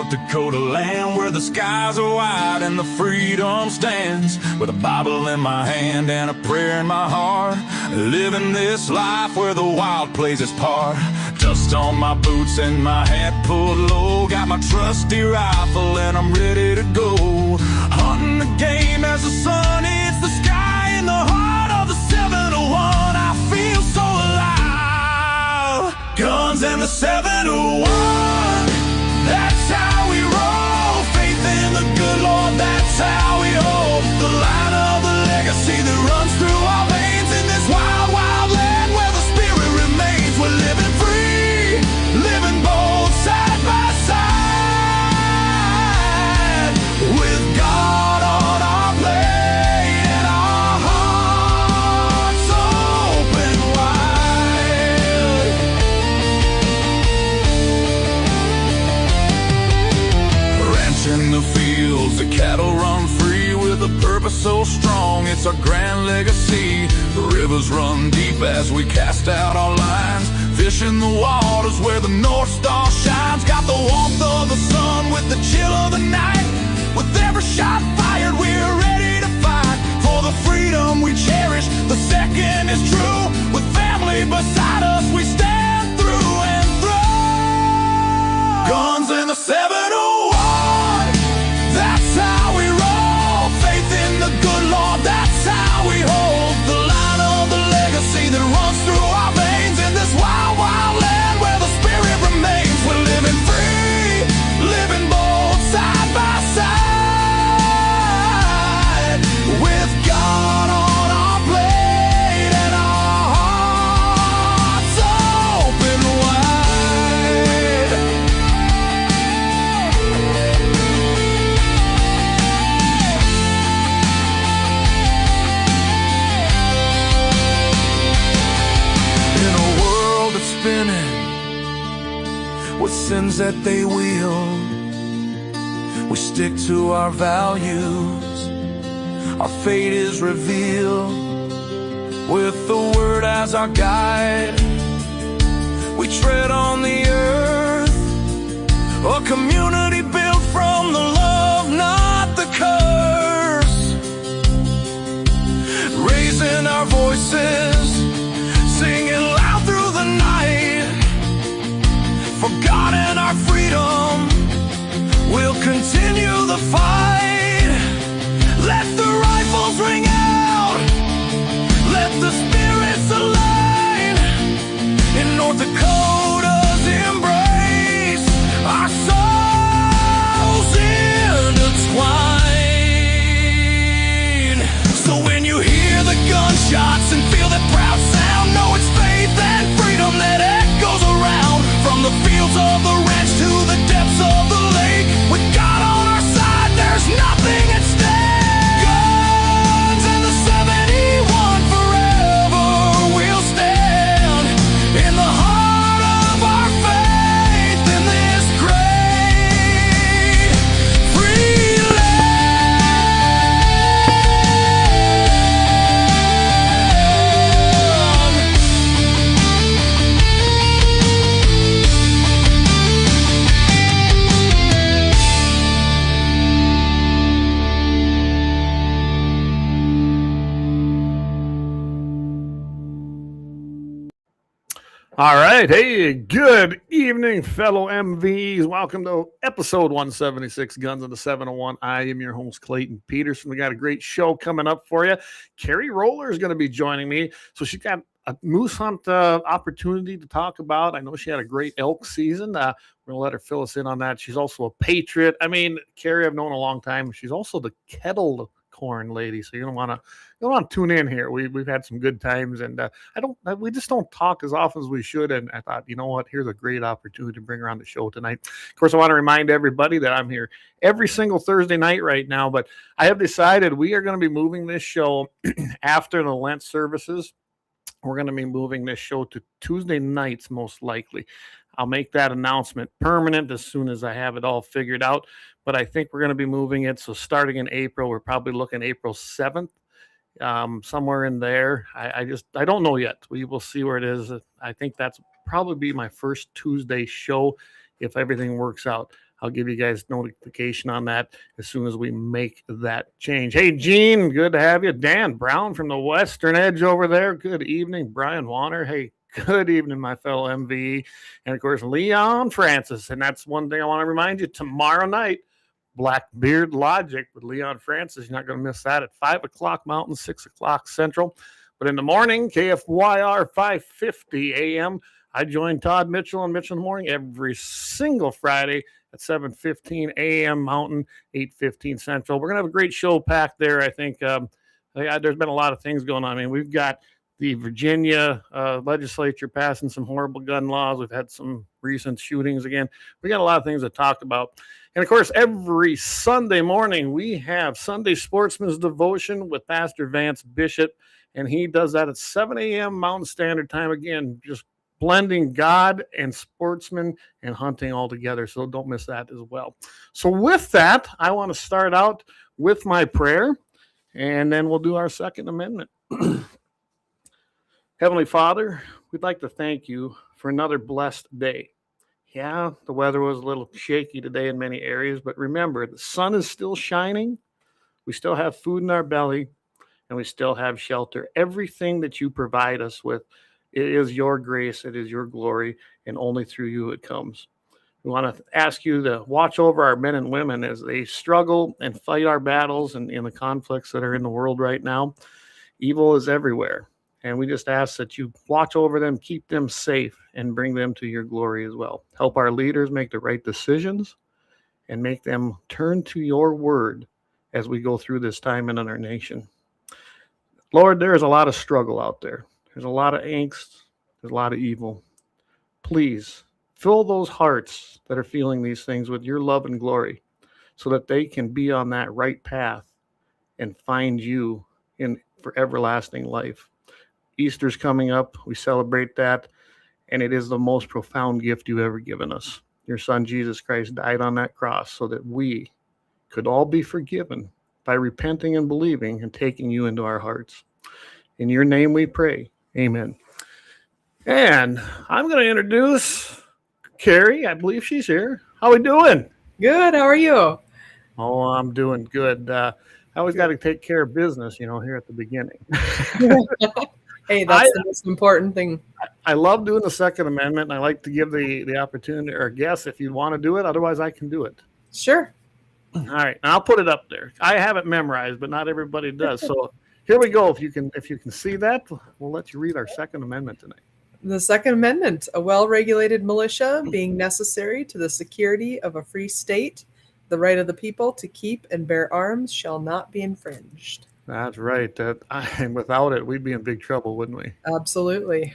North Dakota land where the skies are wide and the freedom stands. With a Bible in my hand and a prayer in my heart, living this life where the wild plays its part. Dust on my boots and my hat pulled low, got my trusty rifle and I'm ready to go. Hunting the game as the sun hits the sky in the heart of the 701. I feel so alive. Guns and the 701, that's how we roll. Faith in the good Lord, that's how we hold the line of the legacy that runs through our veins in this wild, wild land where the spirit remains. We're living free, living bold, side by side, with God on our plate and our hearts open wide. Ranching the fields, the cattle run free with a purpose so strong, it's our grand legacy. The rivers run deep as we cast out our lines, fishing the waters where the North Star shines. Got the warmth of the sun with the chill of the night. With every shot fired, we're ready to fight for the freedom we cherish. The second is true. With family beside us, we stand through and through. Guns in the 701, that's how we roll. Faith in the good Lord, that's how we hold the line of the legacy that runs through our veins in this wild, wild land where the spirit remains. We're living free, living bold, side by side, with God on our plate and our hearts open wide. In a world that's spinning with sins that they wield, we stick to our values. Our fate is revealed with the word as our guide. We tread on the earth, a community built from the love, not the curse. Raising our voices, singing loud through the night, for God and our freedom, we'll continue the fight. Let the rifles ring out, let the spirits align. In North Dakota's embrace, our souls intertwine. So when you hear the gunshots and feel that proud sound, know it's faith and freedom that echoes around. From the fields of the ranch to the depths of the lake, with God on our side, there's nothing at stake. Guns and the 71 forever will stand in the heart of our faith in this great free land. All right. Hey, good evening, fellow MVs. Welcome to episode 176, Guns of the 701. I am your host, Clayton Peterson. We got a great show coming up for you. Carrie Roller is going to be joining me. So she got a moose hunt opportunity to talk about. I know she had a great elk season. We're going to let her fill us in on that. She's also a patriot. I mean, Carrie, I've known a long time. She's also the kettle corn lady. So you don't want to tune in here. We've had some good times, and we just don't talk as often as we should. And I thought, you know what, here's a great opportunity to bring her on the show tonight. Of course, I want to remind everybody that I'm here every single Thursday night right now, but I have decided we are going to be moving this show after the Lent services. We're going to be moving this show to Tuesday nights, most likely. I'll make that announcement permanent as soon as I have it all figured out. But I think we're going to be moving it. So starting in April, we're probably looking April 7th, somewhere in there. I don't know yet. We will see where it is. I think that's probably be my first Tuesday show if everything works out. I'll give you guys notification on that as soon as we make that change. Hey, Gene, good to have you. Dan Brown from the Western Edge over there. Good evening. Brian Warner. Hey, good evening, my fellow MVE. And, of course, Leon Francis. And that's one thing I want to remind you. Tomorrow night, Blackbeard Logic with Leon Francis. You're not going to miss that at 5 o'clock Mountain, 6 o'clock Central. But in the morning, KFYR 550 a.m., I join Todd Mitchell and Mitchell in the morning every single Friday at 7:15 a.m. Mountain, 8:15 Central. We're going to have a great show packed there, I think. There's been a lot of things going on. I mean, we've got the Virginia legislature passing some horrible gun laws. We've had some recent shootings again. We got a lot of things to talk about. And, of course, every Sunday morning, we have Sunday Sportsman's Devotion with Pastor Vance Bishop, and he does that at 7 a.m. Mountain Standard Time. Again, just blending God and sportsman and hunting all together. So don't miss that as well. So with that, I want to start out with my prayer, and then we'll do our Second Amendment. Heavenly Father, we'd like to thank you for another blessed day. Yeah, the weather was a little shaky today in many areas, but remember, the sun is still shining. We still have food in our belly, and we still have shelter. Everything that you provide us with, it is your grace, it is your glory, and only through you it comes. We want to ask you to watch over our men and women as they struggle and fight our battles and in the conflicts that are in the world right now. Evil is everywhere. And we just ask that you watch over them, keep them safe, and bring them to your glory as well. Help our leaders make the right decisions and make them turn to your word as we go through this time in our nation. Lord, there is a lot of struggle out there. There's a lot of angst. There's a lot of evil. Please fill those hearts that are feeling these things with your love and glory so that they can be on that right path and find you for everlasting life. Easter's coming up. We celebrate that, and it is the most profound gift you've ever given us. Your son, Jesus Christ, died on that cross so that we could all be forgiven by repenting and believing and taking you into our hearts. In your name we pray. Amen. And I'm going to introduce Carrie. I believe she's here. How are we doing? Good. How are you? Oh, I'm doing good. I always got to take care of business, here at the beginning. Hey, that's the most important thing. I love doing the Second Amendment, and I like to give the opportunity or guess if you want to do it. Otherwise, I can do it. Sure. All right, and I'll put it up there. I have it memorized, but not everybody does. So here we go. If you can see that, we'll let you read our Second Amendment tonight. The Second Amendment: a well-regulated militia being necessary to the security of a free state, the right of the people to keep and bear arms shall not be infringed. That's right. And without it, we'd be in big trouble, wouldn't we? Absolutely.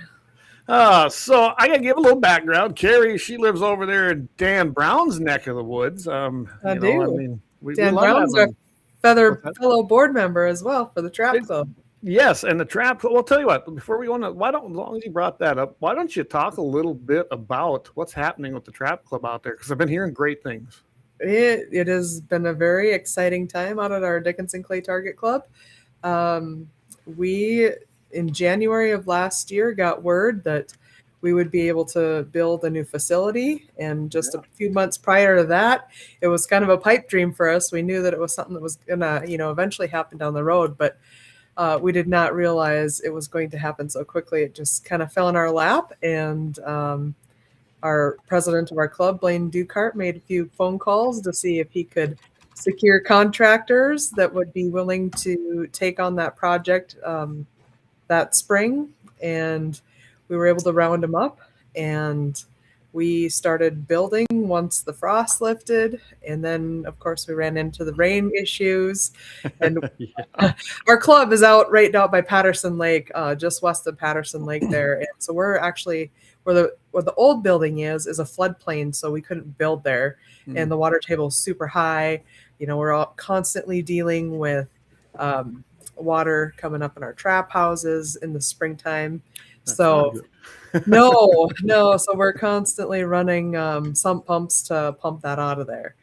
So I got to give a little background. Carrie, she lives over there in Dan Brown's neck of the woods. I do. Dan we Brown's our fellow board member as well for the Trap Club. Yes, and the Trap Club. Well, I'll tell you what, before we go on, as long as you brought that up, why don't you talk a little bit about what's happening with the Trap Club out there? Because I've been hearing great things. It has been a very exciting time out at our Dickinson Clay Target Club. We, in January of last year, got word that we would be able to build a new facility. And just a few months prior to that, it was kind of a pipe dream for us. We knew that it was something that was going to, eventually happen down the road, but we did not realize it was going to happen so quickly. It just kind of fell in our lap, and our president of our club, Blaine Dukart, made a few phone calls to see if he could secure contractors that would be willing to take on that project that spring. And we were able to round them up, and we started building once the frost lifted. And then, of course, we ran into the rain issues. And our club is right out by Patterson Lake, just west of Patterson Lake there. And so we're actually where the old building is a floodplain, so we couldn't build there. And the water table is super high. We're all constantly dealing with water coming up in our trap houses in the springtime. That's so no. So we're constantly running sump pumps to pump that out of there.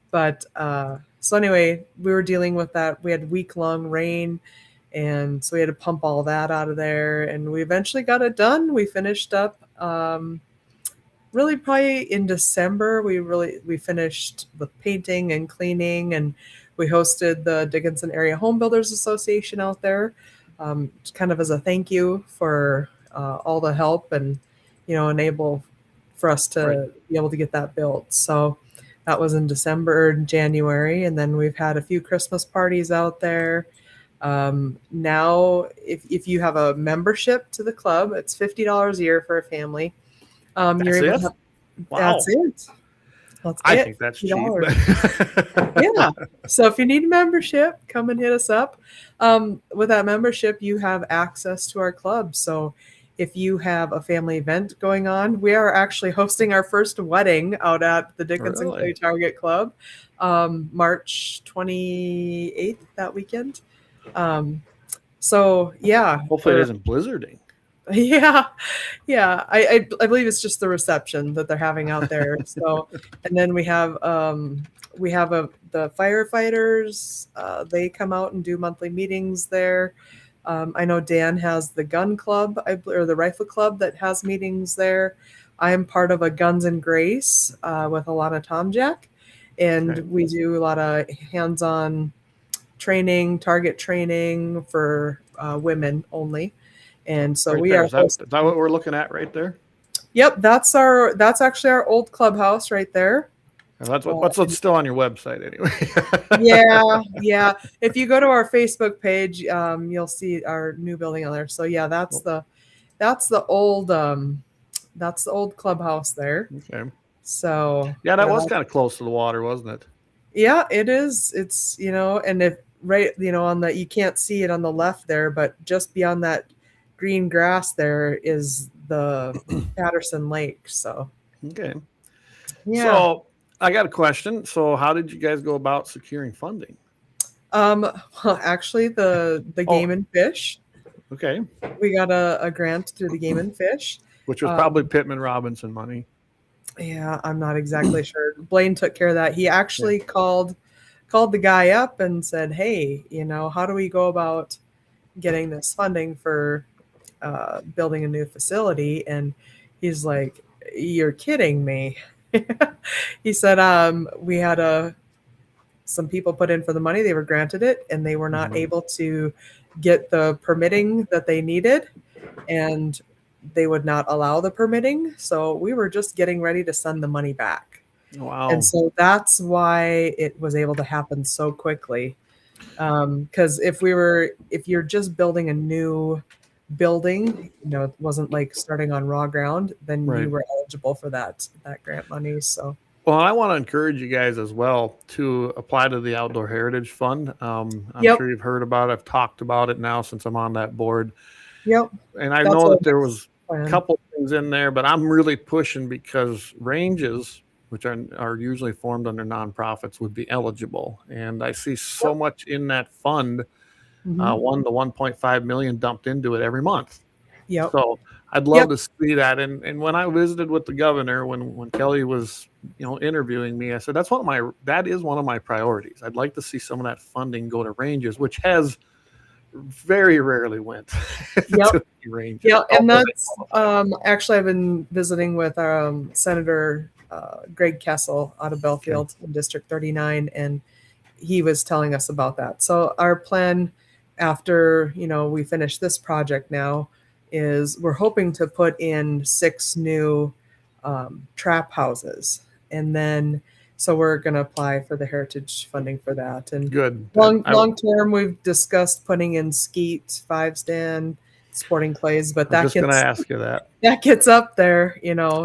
But so anyway, we were dealing with that. We had week-long rain, and so we had to pump all that out of there. And we eventually got it done. We finished up really probably in December, we finished with painting and cleaning, and we hosted the Dickinson Area Home Builders Association out there, kind of as a thank you for all the help and, enable for us to be able to get that built. So that was in December and January, and then we've had a few Christmas parties out there. Now, if you have a membership to the club, it's $50 a year for a family. You're able to have, Wow. That's it. I think that's cheap. Yeah. So if you need a membership, come and hit us up. With that membership, you have access to our club. So if you have a family event going on, we are actually hosting our first wedding out at the Dickinson Clay Target Club, March 28th, that weekend. So yeah. Hopefully it isn't blizzarding. Yeah. I believe it's just the reception that they're having out there. So, and then we have the firefighters. They come out and do monthly meetings there. I know Dan has the gun club or the rifle club that has meetings there. I am part of a Guns and Grace with Alana Tomjack, and we do a lot of hands-on training, target training for women only. And so right we there. are. Is that what we're looking at right there? Yep, that's actually our old clubhouse right there. And that's what's still on your website anyway. Yeah. If you go to our Facebook page, you'll see our new building on there. So yeah, that's the old clubhouse there. Okay. So yeah, that was kind of close to the water, wasn't it? Yeah, it is. It's and if on the, you can't see it on the left there, but just beyond that green grass there is the Patterson Lake. So okay. Yeah. So I got a question. So how did you guys go about securing funding? Well, actually the Game and Fish. Okay. We got a grant through the Game and Fish. Which was probably Pittman Robinson money. Yeah, I'm not exactly sure. Blaine took care of that. He actually called the guy up and said, hey, how do we go about getting this funding for building a new facility? And he's like, you're kidding me. He said, we had some people put in for the money. They were granted it, and they were not able to get the permitting that they needed, and they would not allow the permitting. So we were just getting ready to send the money back. Wow. And so that's why it was able to happen so quickly. Because if you're just building a new building, it wasn't like starting on raw ground, then you were eligible for that grant money. So well, I want to encourage you guys as well to apply to the Outdoor Heritage Fund. I'm sure you've heard about it. I've talked about it now since I'm on that board. Yep. And I know that there was a couple things in there, but I'm really pushing because ranges, which are usually formed under nonprofits, would be eligible. And I see so much in that fund, the $1.5 million dumped into it every month. Yep. So I'd love to see that. And when I visited with the governor, when Kelly was interviewing me, I said that is one of my priorities. I'd like to see some of that funding go to ranges, which has very rarely went to ranges. Yeah, and that's actually I've been visiting with Senator Greg Kessel out of Belfield in District 39, and he was telling us about that. So our plan after we finish this project now is we're hoping to put in 6 new trap houses, and then so we're going to apply for the heritage funding for that. And good. Long term, we've discussed putting in skeet, 5-stand, sporting clays, but I'm just going to ask you that gets up there,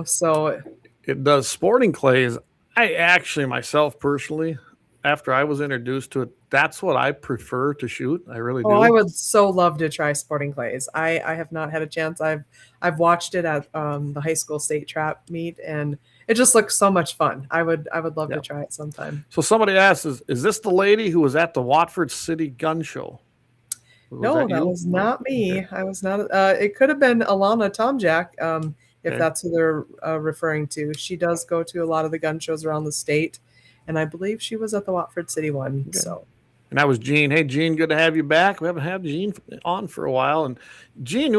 So it does. Sporting clays. I actually myself personally, after I was introduced to it, that's what I prefer to shoot. I really do. I would so love to try sporting clays. I have not had a chance. I've watched it at the high school state trap meet, and it just looks so much fun. I would love to try it sometime. So somebody asks, is this the lady who was at the Watford City Gun Show? No, that was not me. Okay. I was not. It could have been Alana Tomjack, if that's who they're referring to. She does go to a lot of the gun shows around the state, and I believe she was at the Watford City one. Okay. So And that was Gene. Hey, Gene, good to have you back. We haven't had Gene on for a while. And Gene,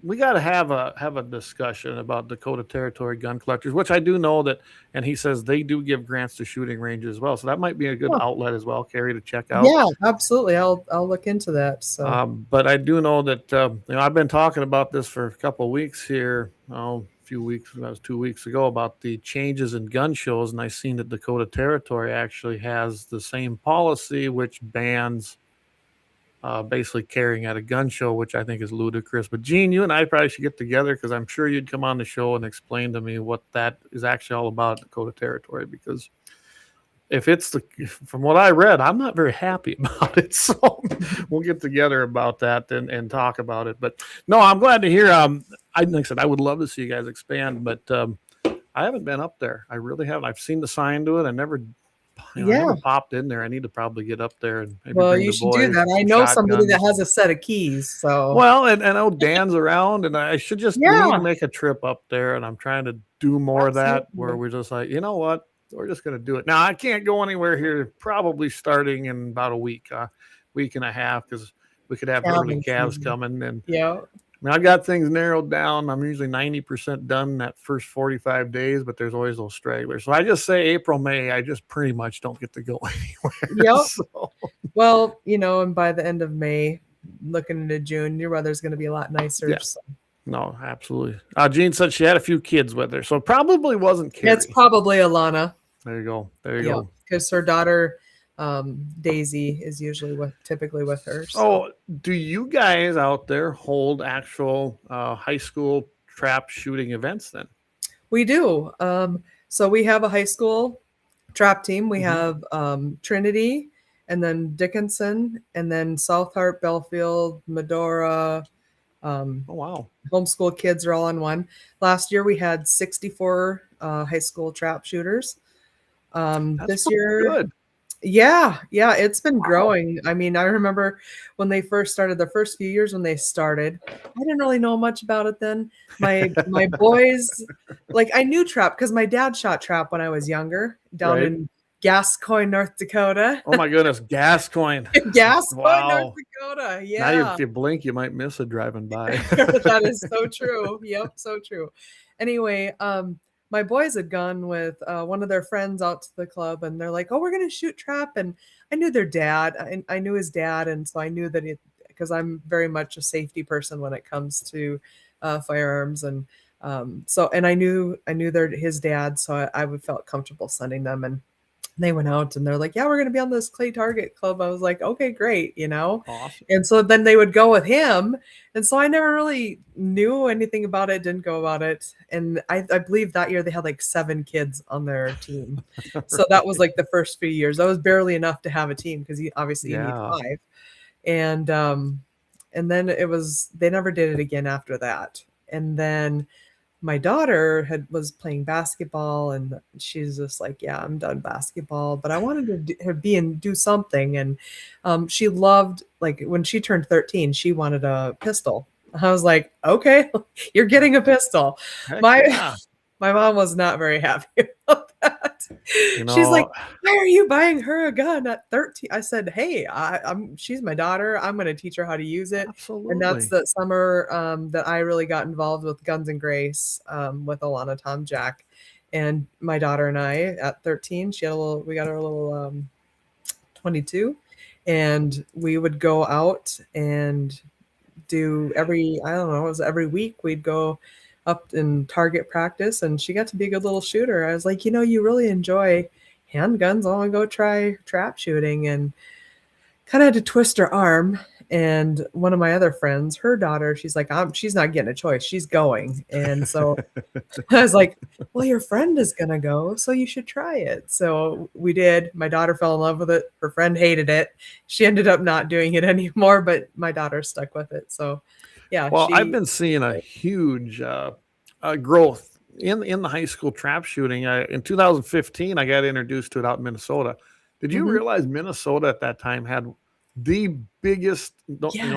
we got to have a discussion about Dakota Territory gun collectors, which I do know that. And he says they do give grants to shooting ranges as well, so that might be a good outlet as well, Carrie, to check out. Yeah, absolutely. I'll look into that. So, but I do know that I've been talking about this for a couple of weeks here. A few weeks, that was 2 weeks ago, about the changes in gun shows, and I seen that Dakota Territory actually has the same policy, which bans basically carrying at a gun show, which I think is ludicrous. But Gene, you and I probably should get together, because I'm sure you'd come on the show and explain to me what that is actually all about, Dakota Territory, because if it's from what I read, I'm not very happy about it. So we'll get together about that and talk about it. But no, I'm glad to hear. Like I said, I would love to see you guys expand, but I haven't been up there. I really haven't. I've seen the sign to it. I never popped in there. I need to probably get up there and maybe bring you the should boys do that. I know somebody that has a set of keys. So and I know Dan's around, and I should just we need to make a trip up there. And I'm trying to do more of that, where we're just like, you know what? We're just going to do it. Now, I can't go anywhere here, probably starting in about a week and a half, because we could have early calves coming. And I've got things narrowed down. I'm usually 90% done that first 45 days, but there's always those stragglers. So I just say April, May, I just pretty much don't get to go anywhere. Yep. So. Well, and by the end of May, looking into June, your weather's going to be a lot nicer. Yeah. So. No, absolutely. Jean said she had a few kids with her, so it probably wasn't Carrie. It's probably Alana. There you go. Go. Because her daughter, Daisy, is usually typically with her. So, do you guys out there hold actual high school trap shooting events then? We do. So we have a high school trap team. We have Trinity, and then Dickinson, and then South Hart, Belfield, Medora. Wow. Homeschool kids are all on one. Last year we had 64 high school trap shooters. This year, good. Yeah, it's been growing. I mean, I remember when they first started, the first few years when they started, I didn't really know much about it then. My boys, I knew trap because my dad shot trap when I was younger down in Gascoigne, North Dakota. Oh my goodness, Gascoigne. North Dakota. Yeah. Now if you blink, you might miss it driving by. That is so true. Yep, so true. Anyway, my boys had gone with one of their friends out to the club, and they're like, "Oh, we're going to shoot trap." And I knew their dad. I knew his dad. And so I knew that because I'm very much a safety person when it comes to firearms. And and I knew his dad. So I felt comfortable sending them. And they went out and they're like, "Yeah, we're going to be on this clay target club." I was like, "Okay, great." Awesome. And so then they would go with him. And so I never really knew anything about it, didn't go about it. And I believe that year they had 7 kids on their team. So that was the first few years. That was barely enough to have a team, because you need 5. And then they never did it again after that. And then my daughter was playing basketball, and she's just like, "Yeah, I'm done basketball, but I wanted to do something." And she loved, when she turned 13, she wanted a pistol. I was like, "Okay, you're getting a pistol." My mom was not very happy about that. She's like, "Why are you buying her a gun at 13?" I said, "Hey, she's my daughter. I'm going to teach her how to use it." Absolutely. And that's the summer that I really got involved with Guns and Grace with Alana, Tom, Jack, and my daughter and I. At 13, we got her a little 22, and we would go out and do every week we'd go up in target practice, and she got to be a good little shooter. I was like, you really enjoy handguns. I want to go try trap shooting. And kind of had to twist her arm. And one of my other friends, her daughter, she's like, she's not getting a choice. She's going. And so I was like, "Well, your friend is going to go, so you should try it." So we did. My daughter fell in love with it. Her friend hated it. She ended up not doing it anymore, but my daughter stuck with it. So yeah. Well, I've been seeing a huge growth in the high school trap shooting. In 2015, I got introduced to it out in Minnesota. Did you realize Minnesota at that time had the biggest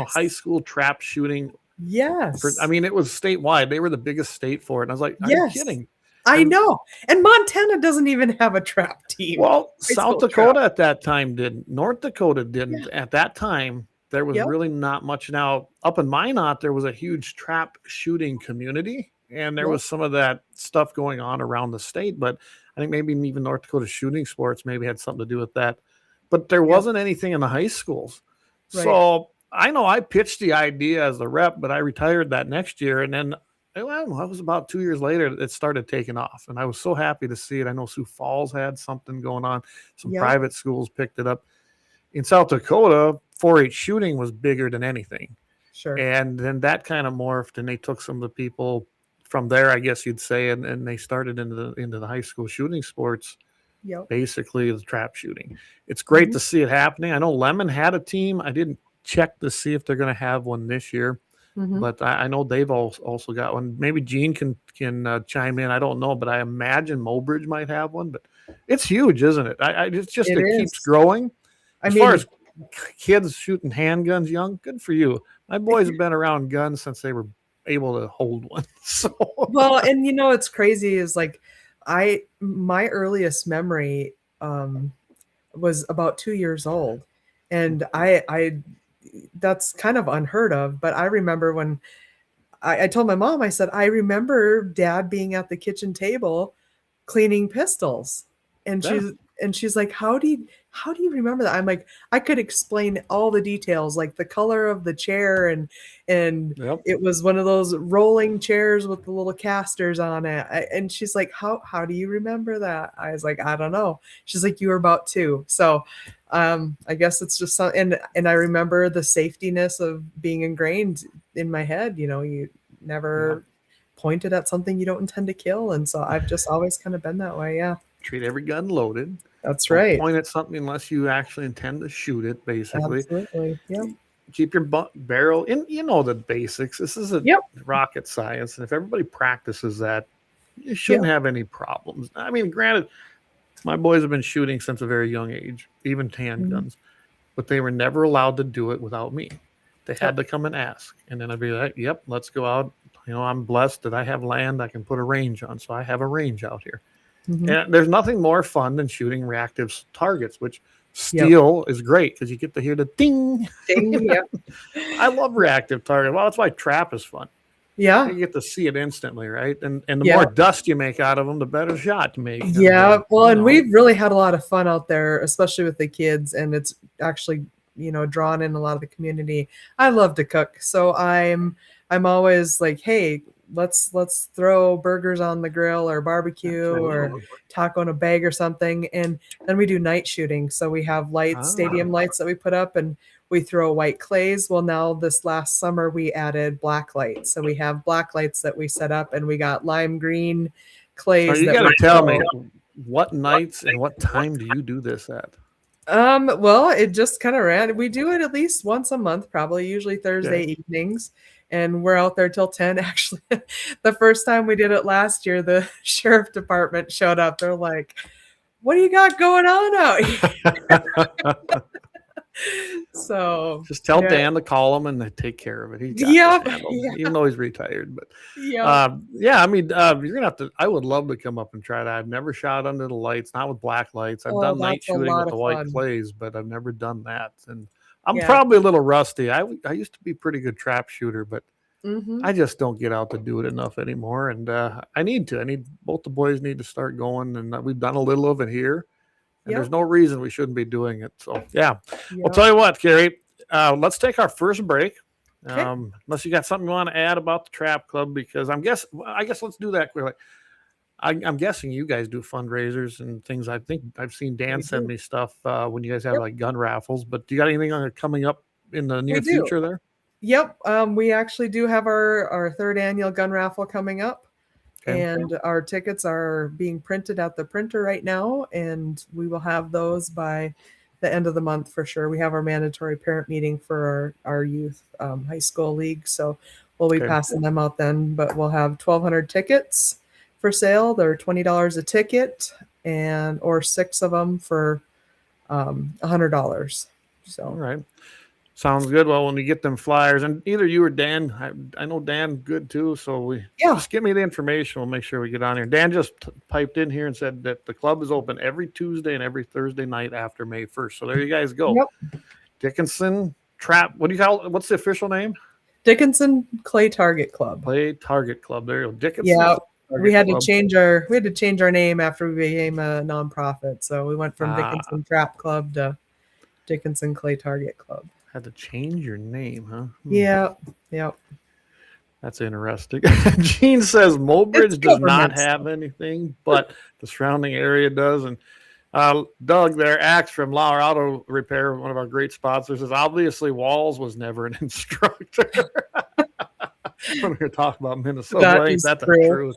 high school trap shooting? Yes. It was statewide. They were the biggest state for it. And I was like, are you kidding? I know. And Montana doesn't even have a trap team. Well, High South school Dakota trap. at that time didn't. North Dakota didn't. Yeah. At that time, there was Yep. really not much. Now, up in Minot, there was a huge trap shooting community, and there Yep. was some of that stuff going on around the state. But I think maybe even North Dakota shooting sports maybe had something to do with that. But there Yep. wasn't anything in the high schools. Right. So I know I pitched the idea as the rep, but I retired that next year. And then well, that was about 2 years later it started taking off. And I was so happy to see it. I know Sioux Falls had something going on. Some Yep. private schools picked it up. In South Dakota, 4-H shooting was bigger than anything. Sure. And then that kind of morphed, and they took some of the people from there, I guess you'd say, and they started into the high school shooting sports. Yep. Basically the trap shooting. It's great Mhm. to see it happening. I know Lawmen had a team. I didn't check to see if they're going to have one this year, Mhm. but I know they've also got one. Maybe Gene can chime in. I don't know, but I imagine Mobridge might have one. But it's huge, isn't it? It's just It it keeps is. growing. I As mean, far as kids shooting handguns young, good for you. My boys have been around guns since they were able to hold one. So well, and it's crazy is like my earliest memory was about 2 years old, and I that's kind of unheard of, but I remember when I told my mom, I said, I remember Dad being at the kitchen table cleaning pistols. And Yeah. she's like, how do you remember that? I'm like, I could explain all the details, like the color of the chair, and Yep. it was one of those rolling chairs with the little casters on it. And she's like, how do you remember that? I was like, I don't know. She's like, you were about 2. So I guess it's just something, and I remember the safetiness of being ingrained in my head. You never pointed at something you don't intend to kill, and so I've just always kind of been that way. Yeah, treat every gun loaded. that's Don't right. point at something unless you actually intend to shoot it. Basically, Absolutely. Yeah. keep your barrel in. You know the basics. This isn't Yep. rocket science, and if everybody practices that, you shouldn't have any problems. I mean, granted, my boys have been shooting since a very young age, even handguns, but they were never allowed to do it without me. They had to come and ask, and then I'd be like, "Yep, let's go out." I'm blessed that I have land I can put a range on, so I have a range out here. And there's nothing more fun than shooting reactive targets, which steel is great because you get to hear the ding. Ding. Yeah. I love reactive targets. Well, that's why trap is fun. Yeah. You get to see it instantly, right? And the more dust you make out of them, the better shot you make. Yeah. Well, and we've really had a lot of fun out there, especially with the kids, and it's actually drawn in a lot of the community. I love to cook, so I'm always like, hey, let's throw burgers on the grill or barbecue or taco in a bag or something. And then we do night shooting. So we have lights, stadium lights that we put up, and we throw white clays. Well, now this last summer we added black lights. So we have black lights that we set up, and we got lime green clays. So you got to tell me what nights and what time do you do this at? Well, it just kind of ran. We do it at least once a month, probably usually Thursday evenings. And we're out there till 10. Actually, the first time we did it last year, the sheriff department showed up. They're like, what do you got going on out here? So just tell Dan to call him and they take care of it. Even though he's retired. But I mean, you're gonna have to. I would love to come up and try that. I've never shot under the lights, not with black lights. I've done night shooting with the white clays, but I've never done that. And I'm probably a little rusty. I used to be a pretty good trap shooter, but I just don't get out to do it enough anymore. And I need to. Both the boys need to start going, and we've done a little of it here. And there's no reason we shouldn't be doing it. So, I'll tell you what, Carrie, let's take our first break. Unless you got something you want to add about the Trap Club, because I guess let's do that quickly. I'm guessing you guys do fundraisers and things. I think I've seen Dan send me stuff when you guys have like gun raffles, but do you got anything coming up in the near future there? Yep. We actually do have our 3rd annual gun raffle coming up. And our tickets are being printed at the printer right now, and we will have those by the end of the month for sure. We have our mandatory parent meeting for our youth high school league, so we'll be passing them out then. But we'll have 1,200 tickets for sale. They're $20 a ticket, or 6 of them for $100. So all right. Sounds good. Well, when we get them flyers, and either you or Dan, I know Dan good too, so just give me the information. We'll make sure we get on here. Dan just piped in here and said that the club is open every Tuesday and every Thursday night after May 1st. So there you guys go. Yep. Dickinson Trap. What do you call it? What's the official name? Dickinson Clay Target Club. Clay Target Club. There you go. Dickinson. Yeah. Target We had Club. to change our name after we became a nonprofit. So we went from Dickinson Trap Club to Dickinson Clay Target Club. Had to change your name, huh? Yeah. That's interesting. Gene says Mobridge does not have anything, but the surrounding area does. And Doug there, Axe from Lauer Auto Repair, one of our great sponsors, says obviously Walls was never an instructor. When we talk about Minnesota, ain't that the truth?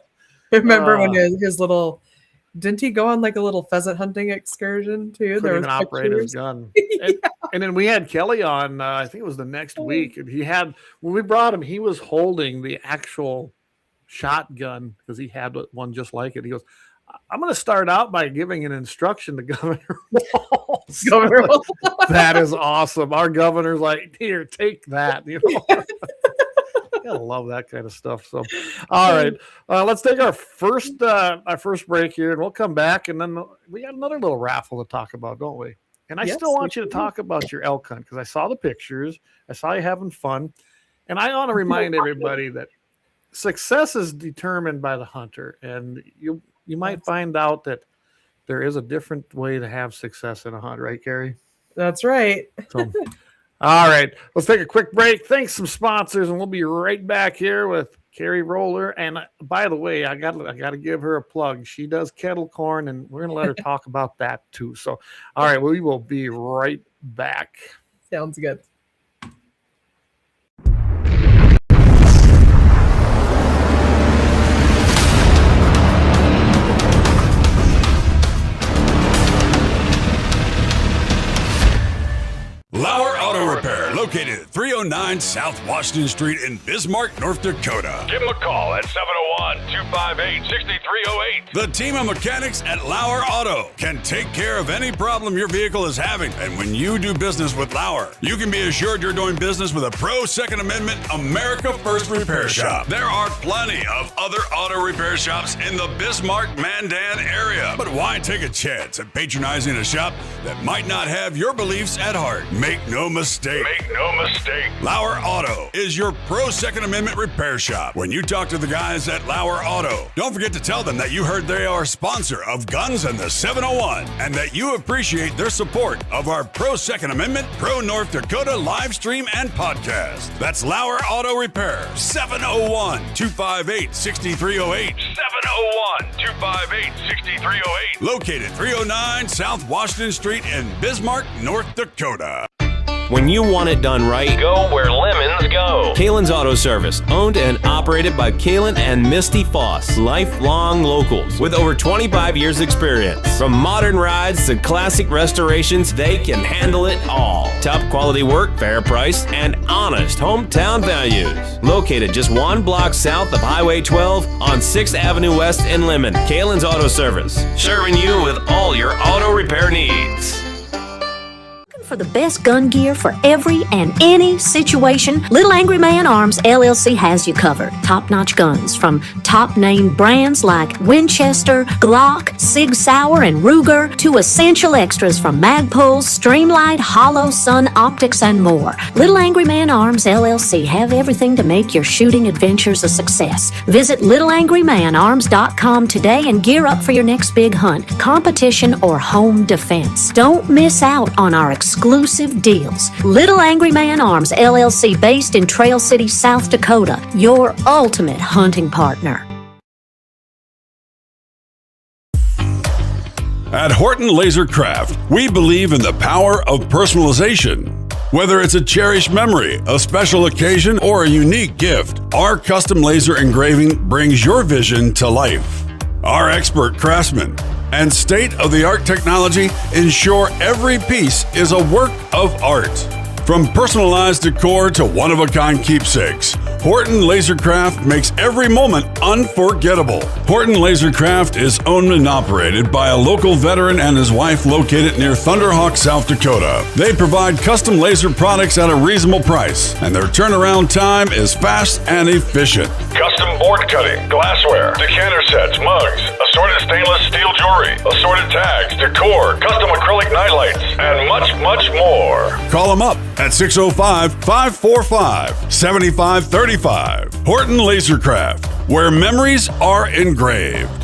Remember when his little, didn't he go on like a little pheasant hunting excursion too? Couldn't even operate his gun. And then we had Kelly on, I think it was the next week. And when we brought him, he was holding the actual shotgun because he had one just like it. He goes, I'm going to start out by giving an instruction to Governor Walz. That is awesome. Our governor's like, here, take that. You know, gotta love that kind of stuff. So, all right, let's take our first break here, and we'll come back, and then we got another little raffle to talk about, don't we? And I still want you to talk about your elk hunt because I saw the pictures, I saw you having fun, and I want to remind everybody that success is determined by the hunter, and you might find out that there is a different way to have success in a hunt, right, Carrie? That's right. So, all right, let's take a quick break. Thanks some sponsors, and we'll be right back here with Carrie Roller. And by the way, I got to give her a plug. She does kettle corn, and we're going to let her talk about that too. So, all right, we will be right back. Sounds good. Lauer Auto Repair, located at 309 South Washington Street in Bismarck, North Dakota. Give them a call at 701-258-6308. The team of mechanics at Lauer Auto can take care of any problem your vehicle is having. And when you do business with Lauer, you can be assured you're doing business with a pro Second Amendment America First repair shop. There are plenty of other auto repair shops in the Bismarck-Mandan area. But why take a chance at patronizing a shop that might not have your beliefs at heart? Make no mistake. Lauer Auto is your pro Second Amendment repair shop. When you talk to the guys at Lauer Auto, don't forget to tell them that you heard they are a sponsor of Guns and the 701 and that you appreciate their support of our pro Second Amendment, pro North Dakota live stream and podcast. That's Lauer Auto Repair, 701-258-6308. 701-258-6308. Located 309 South Washington Street in Bismarck, North Dakota. When you want it done right, go where lemons go. Kalen's Auto Service, owned and operated by Kalen and Misty Foss, lifelong locals with over 25 years experience. From modern rides to classic restorations, they can handle it all. Top quality work, fair price, and honest hometown values. Located just one block south of Highway 12 on 6th Avenue West in Lemon. Kalen's Auto Service, serving you with all your auto repair needs. For the best gun gear for every and any situation, Little Angry Man Arms LLC has you covered. Top-notch guns from top-name brands like Winchester, Glock, Sig Sauer, and Ruger to essential extras from Magpul, Streamlight, Hollow, Sun Optics, and more. Little Angry Man Arms LLC have everything to make your shooting adventures a success. Visit littleangrymanarms.com today and gear up for your next big hunt, competition, or home defense. Don't miss out on our exclusive deals. Little Angry Man Arms LLC, based in Trail City, South Dakota, your ultimate hunting partner. At Horton Laser Craft, we believe in the power of personalization. Whether it's a cherished memory, a special occasion, or a unique gift, our custom laser engraving brings your vision to life. Our expert craftsmen and state-of-the-art technology ensure every piece is a work of art. From personalized decor to one-of-a-kind keepsakes, Horton Lasercraft makes every moment unforgettable. Horton Lasercraft is owned and operated by a local veteran and his wife located near Thunderhawk, South Dakota. They provide custom laser products at a reasonable price, and their turnaround time is fast and efficient. Custom board cutting, glassware, decanter sets, mugs, assorted stainless steel jewelry, assorted tags, decor, custom acrylic nightlights, and much, much more. Call them up at 605-545-7535. Horton Lasercraft, where memories are engraved.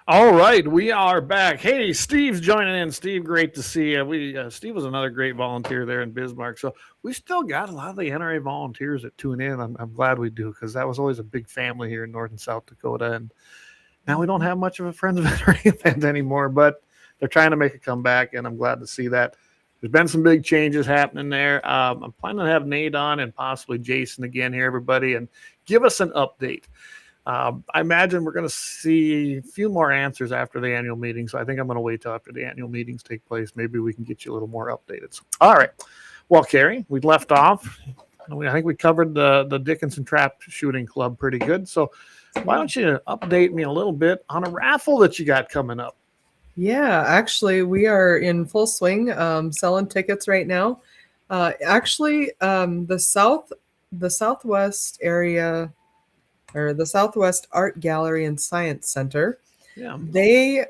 All right, we are back. Hey, Steve's joining in. Steve, great to see you. Steve was another great volunteer there in Bismarck. So we still got a lot of the NRA volunteers that tune in. I'm glad we do, because that was always a big family here in North and South Dakota. And now we don't have much of a Friends of NRA event anymore, but they're trying to make a comeback, and I'm glad to see that. There's been some big changes happening there. I'm planning to have Nate on and possibly Jason again here, everybody, and give us an update. I imagine we're going to see a few more answers after the annual meeting, so I think I'm going to wait till after the annual meetings take place. Maybe we can get you a little more updated. So, all right. Well, Carrie, we left off. I think we covered the Dickinson Trap Shooting Club pretty good. So why don't you update me a little bit on a raffle that you got coming up? Yeah, actually, we are in full swing selling tickets right now. The Southwest area, or the Southwest Art Gallery and Science Center, they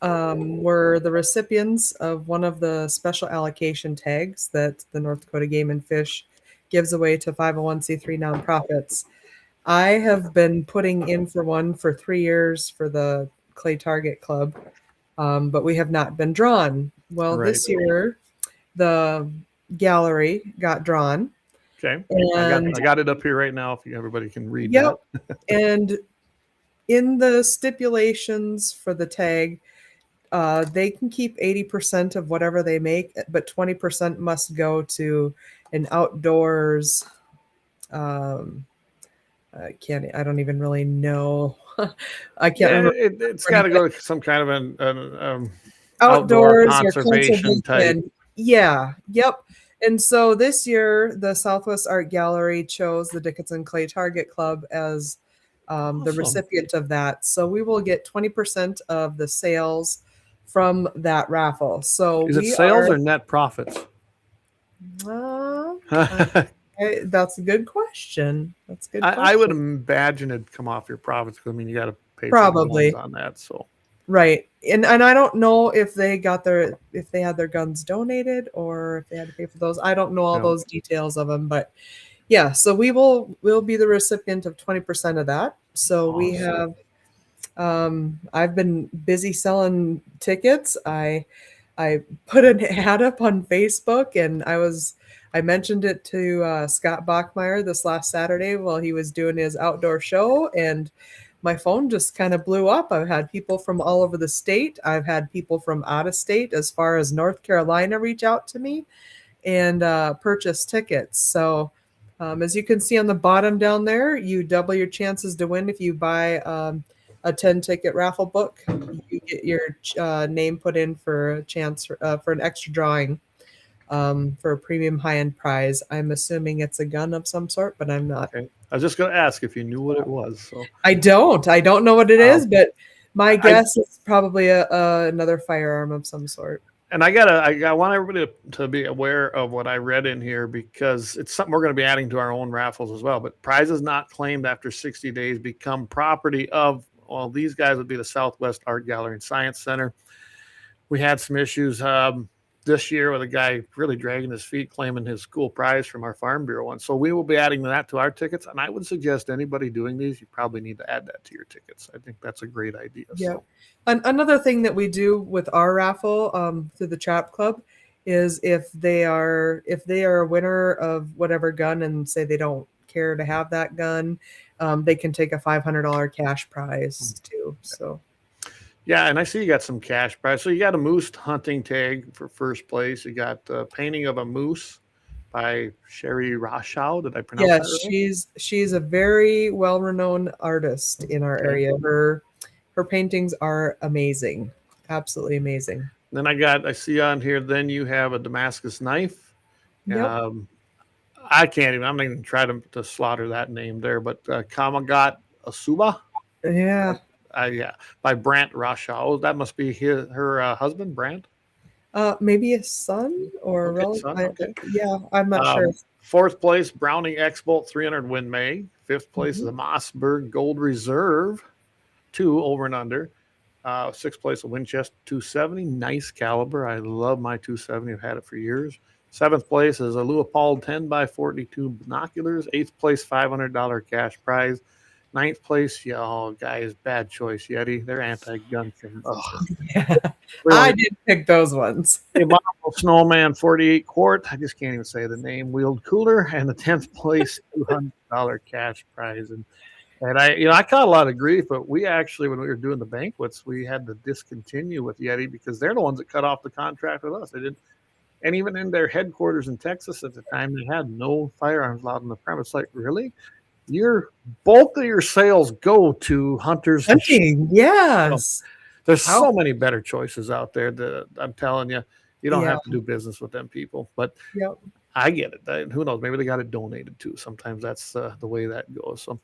were the recipients of one of the special allocation tags that the North Dakota Game and Fish gives away to 501c3 nonprofits. I have been putting in for one for 3 years for the Clay Target Club, but we have not been drawn. Well, This year, the gallery got drawn. Okay, and I got it up here right now if everybody can read that. And in the stipulations for the tag, they can keep 80% of whatever they make, but 20% must go to an outdoors. I don't even really know. I can't remember. It's got to go to some kind of an outdoors conservation type. Yeah. Yep. And so this year, the Southwest Art Gallery chose the Dickinson Clay Target Club as the recipient of that. So we will get 20% of the sales from that raffle. So is it sales or net profits? That's a good question. I would imagine it'd come off your profits, because I mean you got to pay probably on that. So right, and I don't know if they had their guns donated or if they had to pay for those. I don't know all those details of them, but yeah. So we'll be the recipient of 20% of that. So we have. I've been busy selling tickets. I put an ad up on Facebook, and I mentioned it to Scott Bachmeyer this last Saturday while he was doing his outdoor show, and my phone just kind of blew up. I've had people from all over the state. I've had people from out of state, as far as North Carolina, reach out to me and purchase tickets. So as you can see on the bottom down there, you double your chances to win if you buy a 10-ticket raffle book. You get your name put in for a chance for an extra drawing for a premium high-end prize. I'm assuming it's a gun of some sort, but I'm not. Okay. I was just going to ask if you knew what it was. So I don't know what it is, but my guess is probably another firearm of some sort. And I want everybody to be aware of what I read in here, because it's something we're going to be adding to our own raffles as well. But prizes not claimed after 60 days become property of, well, these guys would be the Southwest Art Gallery and Science Center. We had some issues this year with a guy really dragging his feet, claiming his school prize from our Farm Bureau one. So we will be adding that to our tickets. And I would suggest anybody doing these, you probably need to add that to your tickets. I think that's a great idea. Yeah. So. Another thing that we do with our raffle through the Trap Club is if they are a winner of whatever gun and say they don't care to have that gun, they can take a $500 cash prize too. So. Yeah, and I see you got some cash prize. So you got a moose hunting tag for first place. You got painting of a moose by Sherry Roshow. Did I pronounce Yes, that right? she's a very well-renowned artist in our area. Her paintings are amazing, absolutely amazing. Then I see on here. Then you have a Damascus knife. Yep. I can't even. I'm not even try to slaughter that name there. But Kamagat Asuba. Yeah. Yeah, by Brant Roshow. That must be her husband, Brant. Maybe a son or a Okay, relative. son. Okay. Yeah, I'm not sure. Fourth place, Browning X-Bolt 300 Win May. Fifth place is Mhm. the Mossberg Gold Reserve 2 over and under. Sixth place, a Winchester 270. Nice caliber. I love my 270. I've had it for years. Seventh place is a Leupold 10 by 42 binoculars. Eighth place, $500 cash prize. Ninth place, guys, bad choice, Yeti. They're anti-gun things. Yeah. Really? I did pick those ones. A Abominable Snowman 48 quart. I just can't even say the name. Wheeled cooler, and the 10th place $200 cash prize. And I caught a lot of grief, but we actually, when we were doing the banquets, we had to discontinue with Yeti because they're the ones that cut off the contract with us. They did, and even in their headquarters in Texas at the time, they had no firearms allowed on the premise. Like, really? Both of your sales go to hunters. Hunting, yes. There's so many better choices out there that I'm telling you, you don't Yeah. have to do business with them people. But Yep. I get it. Who knows? Maybe they got it donated too. Sometimes that's the way that goes. So,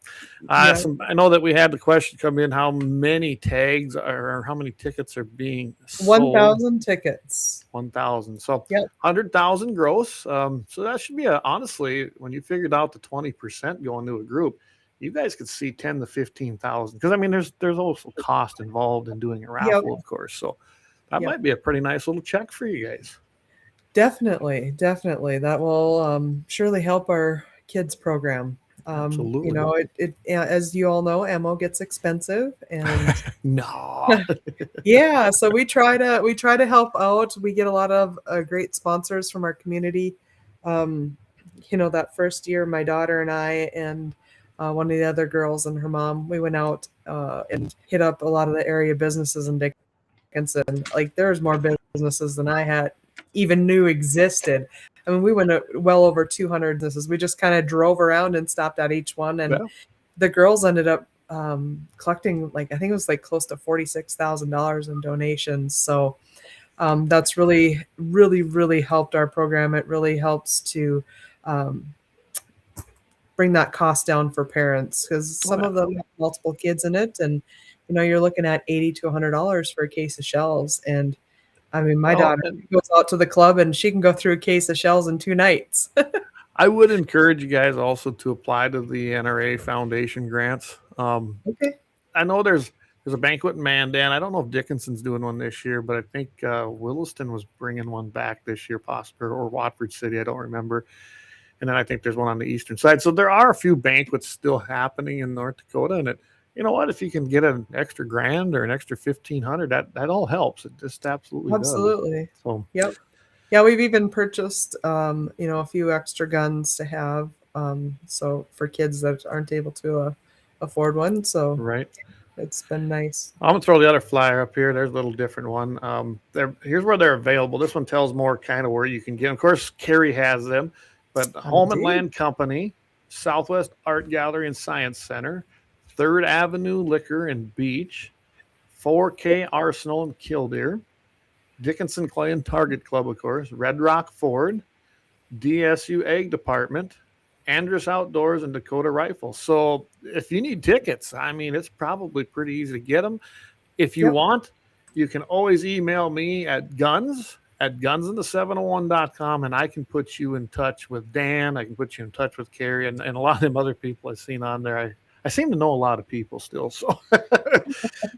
Yeah. I know that we had the question come in: how many tags or how many tickets are being sold? 1,000 tickets. 1,000. So, Yep. 100,000 gross. So that should be honestly, when you figured out the 20% going to a group, you guys could see 10 to 15,000. Because I mean, there's also cost involved in doing a raffle, of course. So that might be a pretty nice little check for you guys. Definitely. That will surely help our kids program. Absolutely. You know, it as you all know, ammo gets expensive, and No. yeah, so we try to help out. We get a lot of great sponsors from our community. That first year, my daughter and I and one of the other girls and her mom, we went out and hit up a lot of the area businesses in Dickinson. Like, there's more businesses than I had even knew existed. I mean, we went well over 200 businesses. We just kind of drove around and stopped at each one, and the girls ended up collecting, like, I think it was like close to $46,000 in donations. So that's really, really, really helped our program. It really helps to bring that cost down for parents, because some of them have multiple kids in it, and you're looking at $80 to $100 for a case of shells. And I mean, my daughter goes out to the club and she can go through a case of shells in 2 nights. I would encourage you guys also to apply to the NRA Foundation grants. Okay. I know there's a banquet in Mandan. I don't know if Dickinson's doing one this year, but I think Williston was bringing one back this year, possibly, or Watford City. I don't remember. And then I think there's one on the eastern side. So there are a few banquets still happening in North Dakota, and you know what? If you can get an extra $1,000 or an extra $1,500, that all helps. It just absolutely does. So yep. Yeah, we've even purchased a few extra guns to have, so for kids that aren't able to afford one. So it's been nice. I'm gonna throw the other flyer up here. There's a little different one. Here's where they're available. This one tells more kind of where you can get them. Of course, Kerry has them, but Home and Land Company, Southwest Art Gallery and Science Center, 3rd Avenue Liquor and Beach, 4K Arsenal and Killdeer, Dickinson Clay and Target Club, of course, Red Rock Ford, DSU Egg Department, Andrus Outdoors, and Dakota Rifle. So if you need tickets, I mean, it's probably pretty easy to get them. If you want, you can always email me at gunsandthe701.com, and I can put you in touch with Dan. I can put you in touch with Carrie and a lot of them other people I've seen on there. I seem to know a lot of people still, so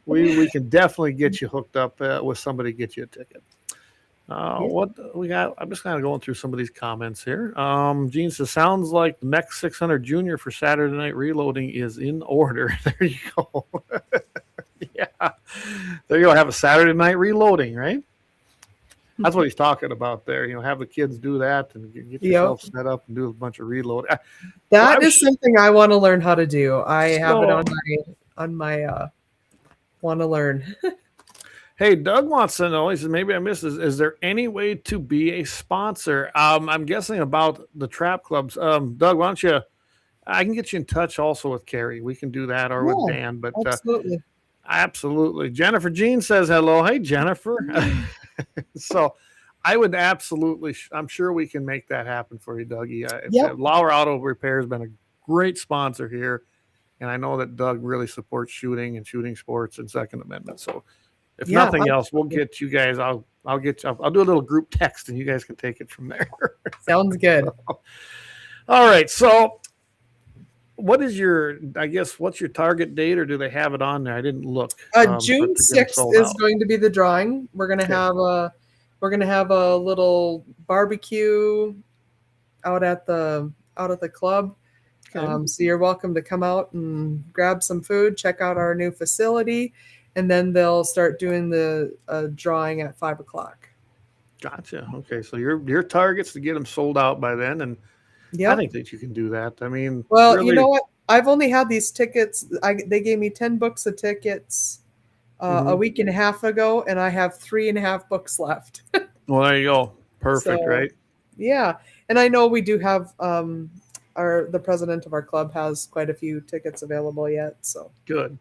we can definitely get you hooked up with somebody, get you a ticket. What we got? I'm just kind of going through some of these comments here. Gene says, sounds like the Mech 600 Junior for Saturday Night Reloading is in order. There you go. Yeah, there you go. Have a Saturday Night Reloading, right? That's what he's talking about there. Have the kids do that and get yourself set up and do a bunch of reload. That is something I want to learn how to do. I have it on my want to learn. Hey, Doug wants to know, he says, maybe I missed this. Is there any way to be a sponsor? I'm guessing about the trap clubs. Doug, why don't you, I can get you in touch also with Carrie. We can do that, or with Yeah, Dan, but absolutely. absolutely. Jennifer Jean says hello. Hey, Jennifer. So I would absolutely, I'm sure we can make that happen for you, Dougie. Yep. Lauer Auto Repair has been a great sponsor here. And I know that Doug really supports shooting and shooting sports and Second Amendment. So if nothing else, we'll get you guys. I'll get you. I'll do a little group text, and you guys can take it from there. Sounds good. So, all right. So, what is your? I guess what's your target date, or do they have it on there? I didn't look. June 6th is going to be the drawing. We're gonna have a little barbecue out at the club. Okay. So you're welcome to come out and grab some food, check out our new facility, and then they'll start doing the drawing at 5:00. Gotcha. Okay, so your target's to get them sold out by then, and I think that you can do that. I mean, well, really, you know what? I've only had these tickets. They gave me 10 books of tickets a week and a half ago, and I have 3.5 books left. Well, there you go. Perfect, So, right? Yeah, and I know we do have the president of our club has quite a few tickets available yet. So good.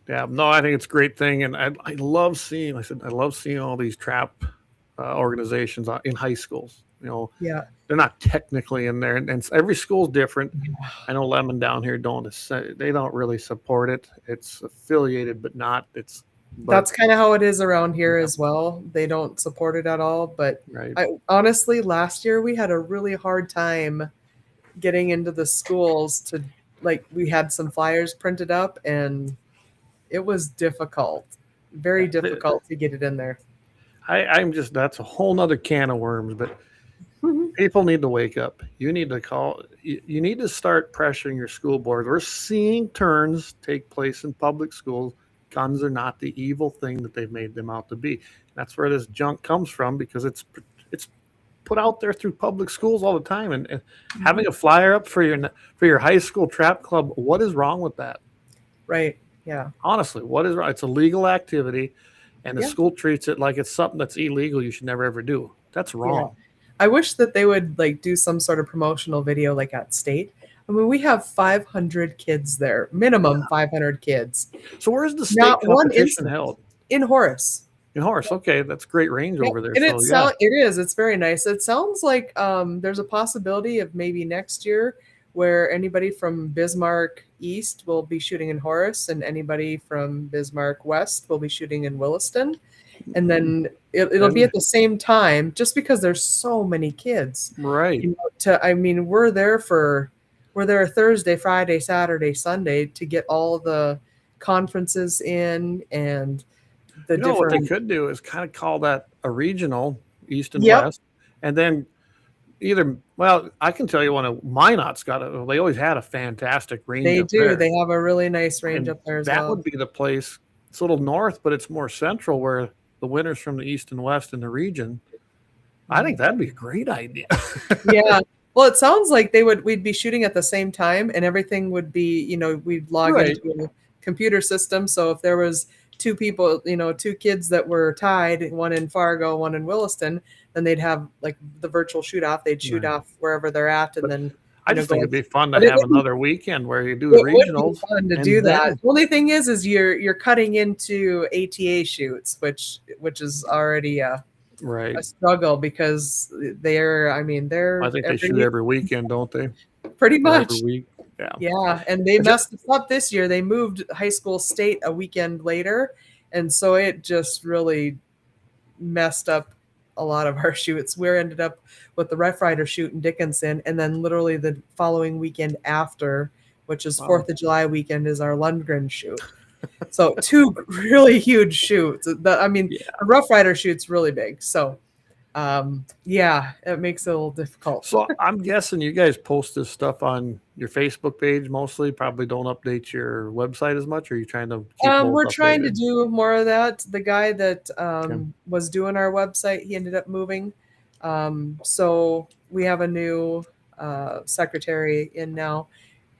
Yeah, no, I think it's a great thing, and I love seeing. I love seeing all these trap organizations in high schools. You know, yeah, they're not technically in there, and every school's different. I know Lemon down here they don't really support it. It's affiliated, but not. That's kind of how it is around here as well. They don't support it at all. But right. Honestly, last year we had a really hard time getting into the schools to, like, we had some flyers printed up and it was difficult, very difficult to get it in there. That's a whole nother can of worms, but people need to wake up. You need to start pressuring your school board. We're seeing turns take place in public schools. Guns are not the evil thing that they've made them out to be. That's where this junk comes from, because it's put out there through public schools all the time, and having a flyer up for your high school trap club, what is wrong with that? Right. Yeah. Honestly, what is wrong? It's a legal activity, and the school treats it like it's something that's illegal you should never ever do. That's wrong. Yeah. I wish that they would do some sort of promotional video like at state. I mean, we have 500 kids there, minimum 500 kids. So where's the state competition held? In Horace. In Horace, okay, that's great range over there. And it is. It's very nice. It sounds like there's a possibility of maybe next year where anybody from Bismarck East will be shooting in Horace, and anybody from Bismarck West will be shooting in Williston. And then it'll be at the same time, just because there's so many kids. Right. We're there Thursday, Friday, Saturday, Sunday to get all the conferences in, and what they could do is kind of call that a regional, East and West, and then I can tell you Minot's they always had a fantastic range. They do. There. They have a really nice range up there as well. That would be the place. It's a little north, but it's more central, where the winners from the East and West in the region. I think that'd be a great idea. Yeah. Well, it sounds like we'd be shooting at the same time, and everything would be, we'd log into a computer system. So if there was two people, two kids that were tied, one in Fargo, one in Williston, then they'd have the virtual shoot off. They'd shoot off wherever they're at, and then I just think it'd be fun to have another weekend where you do the regionals. Fun to do that. The only thing is you're cutting into ATA shoots, which is already a struggle, because they're I think they shoot every weekend, don't they? Pretty much. Every week. Yeah, and they messed us up this year. They moved high school state a weekend later, and so it just really messed up a lot of our shoots. We ended up with the Rough Rider shoot in Dickinson, and then literally the following weekend after, which is 4th of July weekend, is our Lundgren shoot. So 2 really huge shoots. The Rough Rider shoot's really big. So it makes it a little difficult. So I'm guessing you guys post this stuff on your Facebook page mostly. Probably don't update your website as much. Or are you trying to keep we're trying to do more of that. The guy that was doing our website, he ended up moving. So we have a new secretary in now,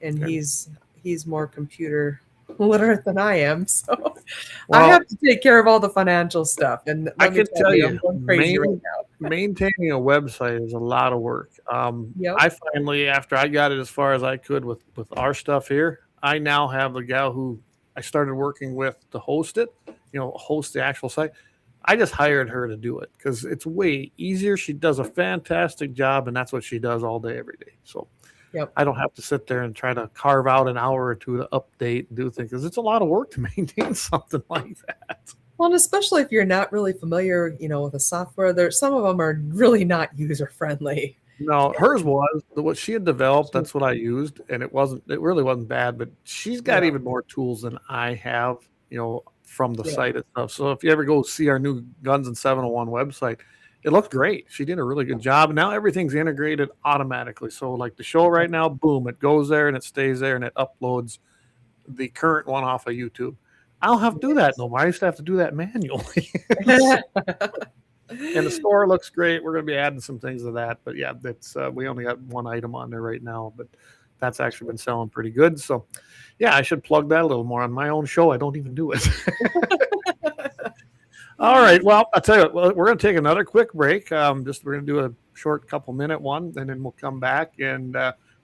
and he's more computer literate than I am, so Well, I have to take care of all the financial stuff. And I let me can tell I'm you, going crazy right now. maintaining a website is a lot of work. Yep. I finally, after I got it as far as I could with our stuff here, I now have the gal who I started working with to host it, host the actual site. I just hired her to do it because it's way easier. She does a fantastic job, and that's what she does all day, every day. So Yep. I don't have to sit there and try to carve out an hour or two to update and do things because it's a lot of work to maintain something like that. Well, and especially if you're not really familiar, with the software, some of them are really not user friendly. No, hers was what she had developed. That's what I used, and it really wasn't bad. But she's got even more tools than I have, from the site itself. So if you ever go see our new Guns&701 website, it looks great. She did a really good job. Now everything's integrated automatically. So like the show right now, boom, it goes there and it stays there and it uploads the current one off of YouTube. I don't have to do that no more. I used to have to do that manually. And the store looks great. We're going to be adding some things to that. But yeah, that's we only got one item on there right now, but that's actually been selling pretty good. So yeah, I should plug that a little more on my own show. I don't even do it. All right. Well, I'll tell you what, we're going to take another quick break. We're going to do a short couple-minute one, and then we'll come back and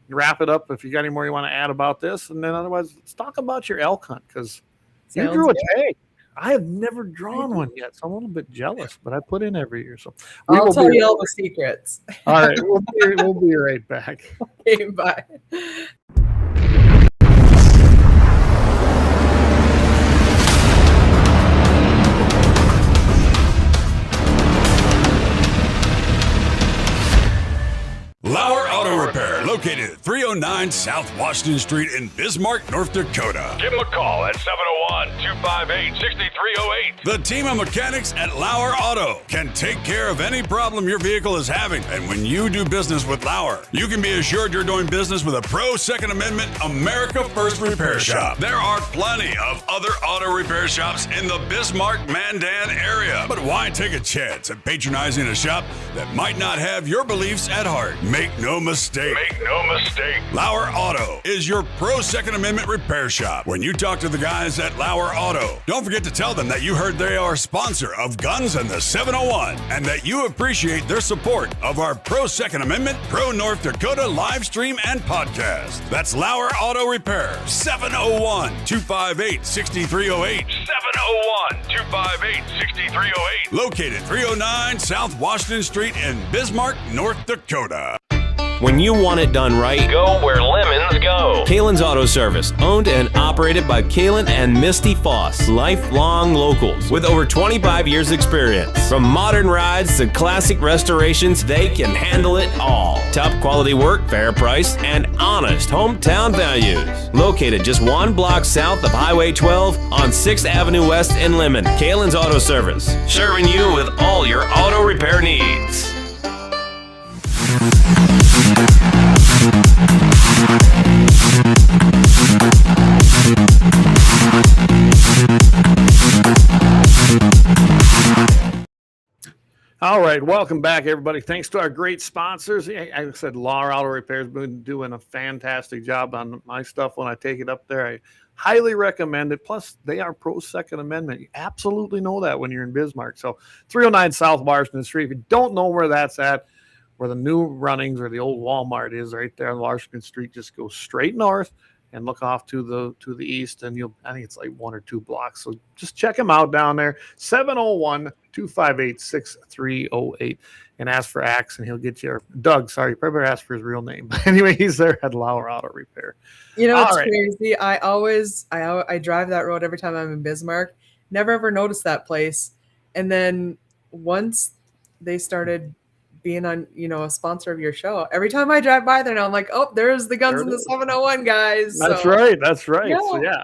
wrap it up if you got any more you want to add about this. And then otherwise, let's talk about your elk hunt because you drew a tag. I have never drawn one yet, so I'm a little bit jealous, but I put in every year. So I'll tell you all the secrets. All right. We'll be right back. Okay, bye. Lauer Auto Repair, located at 309 South Washington Street in Bismarck, North Dakota. Give them a call at 701-258-6308. The team of mechanics at Lauer Auto can take care of any problem your vehicle is having. And when you do business with Lauer, you can be assured you're doing business with a pro Second Amendment America First repair shop. There are plenty of other auto repair shops in the Bismarck-Mandan area. But why take a chance at patronizing a shop that might not have your beliefs at heart? Make no mistake. Lauer Auto is your pro Second Amendment repair shop. When you talk to the guys at Lauer Auto, don't forget to tell them that you heard they are a sponsor of Guns and the 701 and that you appreciate their support of our pro Second Amendment, pro North Dakota live stream and podcast. That's Lauer Auto Repair, 701-258-6308. 701-258-6308. Located 309 South Washington Street in Bismarck, North Dakota. When you want it done right, go where lemons go. Kalen's Auto Service, owned and operated by Kalen and Misty Foss, lifelong locals with over 25 years experience. From modern rides to classic restorations, they can handle it all. Top quality work, fair price, and honest hometown values. Located just one block south of Highway 12 on 6th Avenue West in Lemon. Kalen's Auto Service, serving you with all your auto repair needs. All right, welcome back, everybody. Thanks to our great sponsors. I said Lauer Auto Repair has been doing a fantastic job on my stuff when I take it up there. I highly recommend it. Plus, they are pro Second Amendment. You absolutely know that when you're in Bismarck. So 309 South Washington Street. If you don't know where that's at, where the new Runnings or the old Walmart is, right there on Washington Street, just go straight north and look off to the east, and I think it's like 1 or 2 blocks. So just check them out down there, 701-258-6308, and ask for Axe, and he'll get you, Doug, sorry, probably ask for his real name. But anyway, he's there at Lauer Auto Repair. It's crazy. I drive that road every time I'm in Bismarck. Never ever noticed that place. And then once they started being on, a sponsor of your show, every time I drive by there now, I'm like, oh, there's the Guns in the 701 guys. That's right. Yeah. So yeah,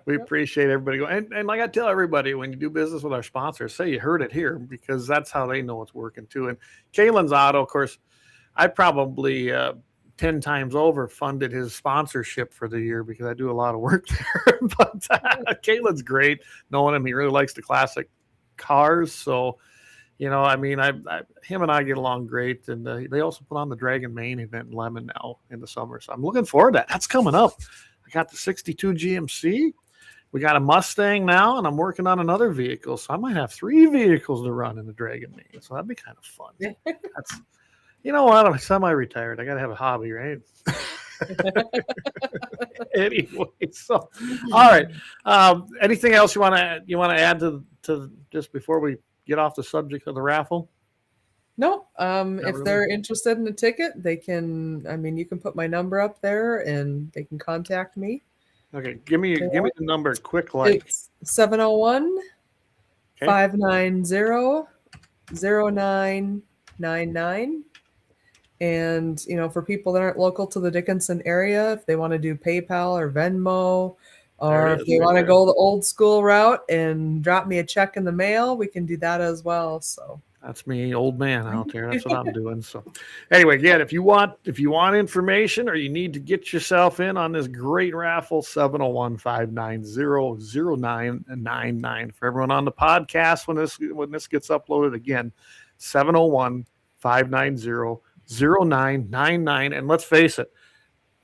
we appreciate everybody going. And like I tell everybody, when you do business with our sponsors, say you heard it here, because that's how they know it's working too. And Kalen's Auto, of course, I probably 10 times over funded his sponsorship for the year because I do a lot of work there. But Kalen's great. Knowing him, he really likes the classic cars. So, him and I get along great, and they also put on the Dragon Main event in Lemon now in the summer, so I'm looking forward to that. That's coming up. I got the 62 GMC. we got a Mustang now, and I'm working on another vehicle, so I might have 3 vehicles to run in the Dragon Main. So that'd be kind of fun. That's, you know what? I'm semi-retired. I got to have a hobby, right? Anyway, so all right. Anything else you want to add to just before we get off the subject of the raffle? No. Not If really. they're interested in a ticket, they can. I mean, you can put my number up there, and they can contact me. Okay, give me the number quick, like It's 701 Okay. 590 0999. And, you know, for people that aren't local to the Dickinson area, if they want to do PayPal or Venmo, There or it if is, they right want to there. go the old school route and drop me a check in the mail, we can do that as well. So that's me, old man out there. That's what I'm doing. So anyway, again, if you want information or you need to get yourself in on this great raffle, 701-590-0999. For everyone on the podcast, when this gets uploaded, again, 701-590-0999. And let's face it,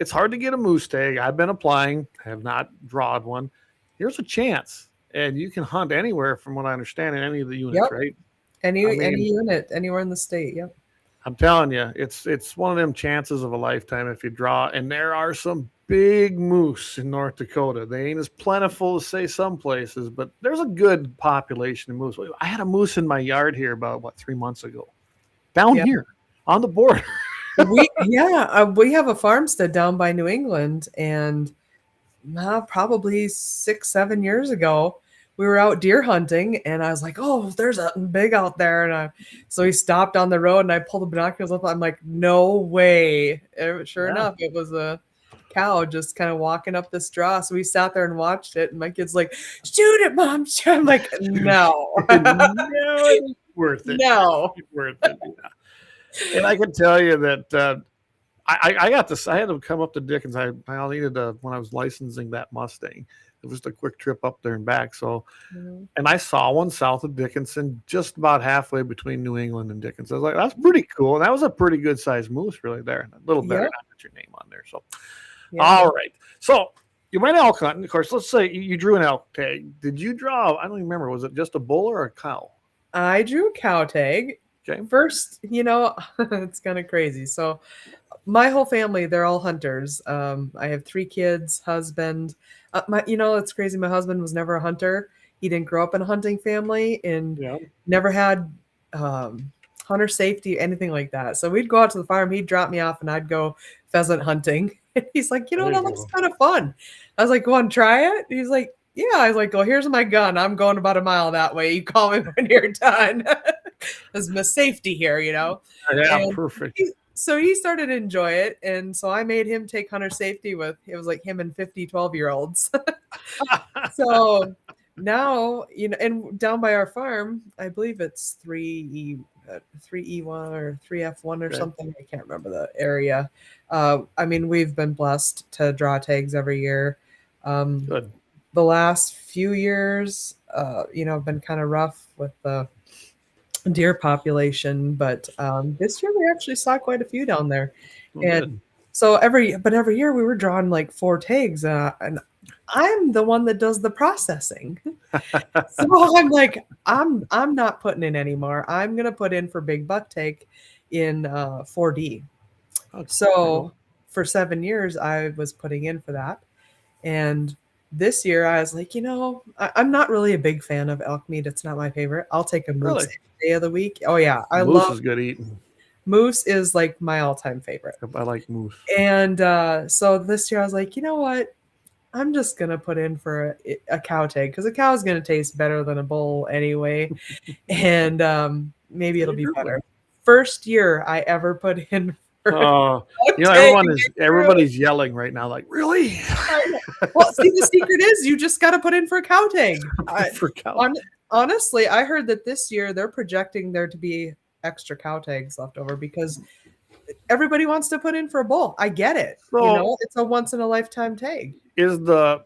it's hard to get a moose tag. I've been applying. I have not drawn one. Here's a chance. And you can hunt anywhere, from what I understand, in any of the units, Yep. right? any mean- unit, anywhere in the state. Yep. I'm telling you, it's one of them chances of a lifetime if you draw. And there are some big moose in North Dakota. They ain't as plentiful as, say, some places, but there's a good population of moose. I had a moose in my yard here about, 3 months ago. Down Yeah. here on the border. we have a farmstead down by New England, and probably 6-7 years ago, we were out deer hunting, and I was like, "Oh, there's something big out there!" And so we stopped on the road, and I pulled the binoculars up. I'm like, "No way!" And sure enough, it was a cow just kind of walking up this draw. So we sat there and watched it, and my kid's like, "Shoot it, Mom!" I'm like, "No, No, it's worth it. no." It's worth it. Yeah. And I can tell you that I got this. I had to come up to Dickens. I needed when I was licensing that Mustang. It was a quick trip up there and back. So, and I saw one south of Dickinson, just about halfway between New England and Dickinson. I was like, that's pretty cool. And that was a pretty good sized moose, really, there. A little better Yep. not put your name on there. So, Yeah. all right. So you went elk hunting. Of course, let's say you drew an elk tag. Did you draw? I don't even remember. Was it just a bull or a cow? I drew a cow tag. Okay. First, it's kind of crazy. So my whole family, they're all hunters. I have 3 kids, husband. It's crazy. My husband was never a hunter. He didn't grow up in a hunting family and never had hunter safety, anything like that. So we'd go out to the farm. He'd drop me off, and I'd go pheasant hunting. And he's like, There you that go. looks kind of fun. I was like, go on, try it. He's like, yeah. I was like, well, here's my gun. I'm going about a mile that way. You call me when you're done. There's my safety here, Yeah, And perfect. So he started to enjoy it. And so I made him take hunter safety with, it was like him and 50 12-year-olds. So now, and down by our farm, I believe it's 3E1 or 3F1 or Okay. something. I can't remember the area. We've been blessed to draw tags every year. Good. The last few years, have been kind of rough with the deer population, but this year we actually saw quite a few down there. Well, And good. so every year we were drawing like 4 tags, and I'm the one that does the processing. So I'm like, I'm not putting in anymore. I'm gonna put in for big buck tag in 4D. Oh, So for 7 years I was putting in for that, and this year I was like, I'm not really a big fan of elk meat. It's not my favorite. I'll take a moose Really? any day of the week. Oh yeah, I moose love is good eating. moose. Is like my all-time favorite. I like moose. And so this year I was like, you know what? I'm just going to put in for a cow tag, because a cow is going to taste better than a bull anyway. And maybe it'll be better. First year I ever put in for Oh, a tag. everybody's yelling right now, like, really? Well, see, the secret is you just got to put in for a cow tag. For cow. Honestly, I heard that this year they're projecting there to be extra cow tags left over because everybody wants to put in for a bull. I get it. So- It's a once in a lifetime tag. So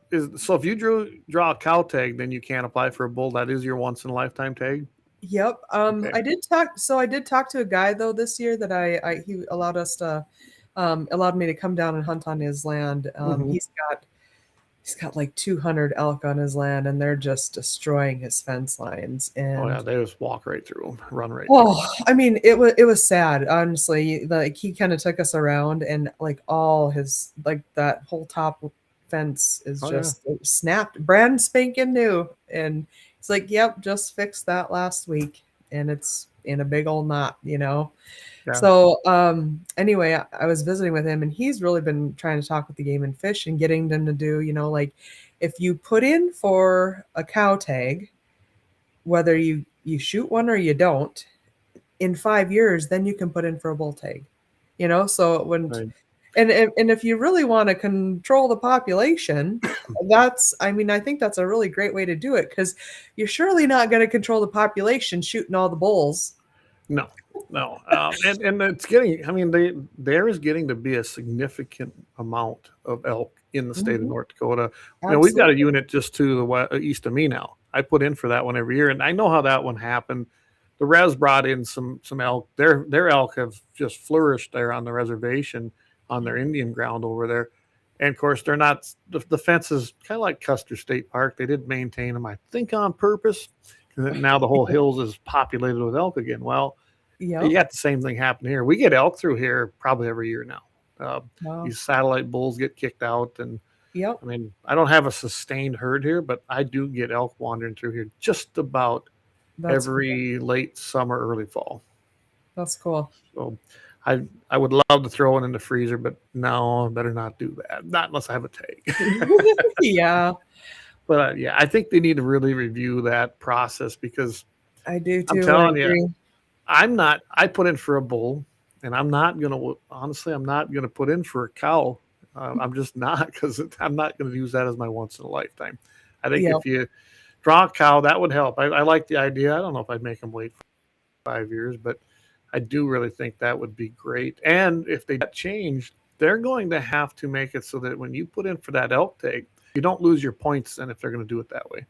if you draw a cow tag, then you can't apply for a bull. That is your once in a lifetime tag. Yep. Okay. I did talk to a guy though this year that he allowed us to allowed me to come down and hunt on his land. Mhm. He's got he's got like 200 elk on his land, and they're just destroying his fence lines. And Oh yeah, they just walk right through them, run right. Oh, I mean, it was sad, honestly. Like he kind of took us around, and like all his like that whole top fence is just snapped, brand spanking new. And it's like, yep, just fixed that last week, and it's in a big old knot, you know. Yeah. So anyway, I was visiting with him, and he's really been trying to talk with the Game and Fish and getting them to do, you know, like if you put in for a cow tag, whether you shoot one or you don't, in 5 years, then you can put in for a bull tag, you know. So it wouldn't. Right. And if you really want to control the population, I think that's a really great way to do it, because you're surely not going to control the population shooting all the bulls. No. And it's getting, I mean, there is getting to be a significant amount of elk in the state of North Dakota. You know, we've got a unit just to the east of me now. I put in for that one every year, and I know how that one happened. The res brought in some elk. Their elk have just flourished there on the reservation, on their Indian ground over there. And of course, they're not, the fence is kind of like Custer State Park. They did maintain them, I think, on purpose. Now the whole hills is populated with elk again. Well, you got the same thing happen here. We get elk through here probably every year now. These satellite bulls get kicked out, and I mean, I don't have a sustained herd here, but I do get elk wandering through here just about every late summer, early fall. That's cool. So I would love to throw one in the freezer, but no, I better not do that. Not unless I have a tag. Yeah. But yeah, I think they need to really review that process, because I do too. I'm telling you, I put in for a bull, and I'm not going to put in for a cow. I'm just not, because I'm not going to use that as my once in a lifetime. I think if you draw a cow, that would help. I like the idea. I don't know if I'd make them wait for 5 years, but I do really think that would be great. And if they get changed, they're going to have to make it so that when you put in for that elk tag, you don't lose your points then if they're going to do it that way.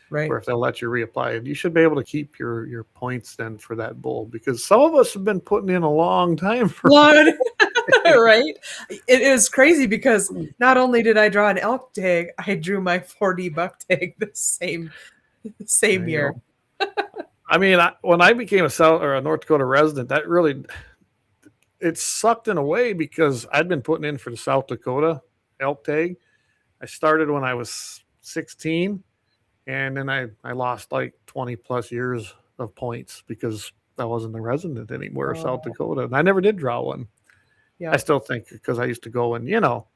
Right. Or if they'll let you reapply it. You should be able to keep your points then for that bull, because some of us have been putting in a long time for right. It is crazy, because not only did I draw an elk tag, I drew my 4D buck tag the same year. I mean, when I became a North Dakota resident, that really, it sucked in a way, because I'd been putting in for the South Dakota elk tag. I started when I was 16, and then I lost like 20 plus years of points because I wasn't a resident anymore of South Dakota, and I never did draw one. Yeah. I still think, because I used to go and, you know,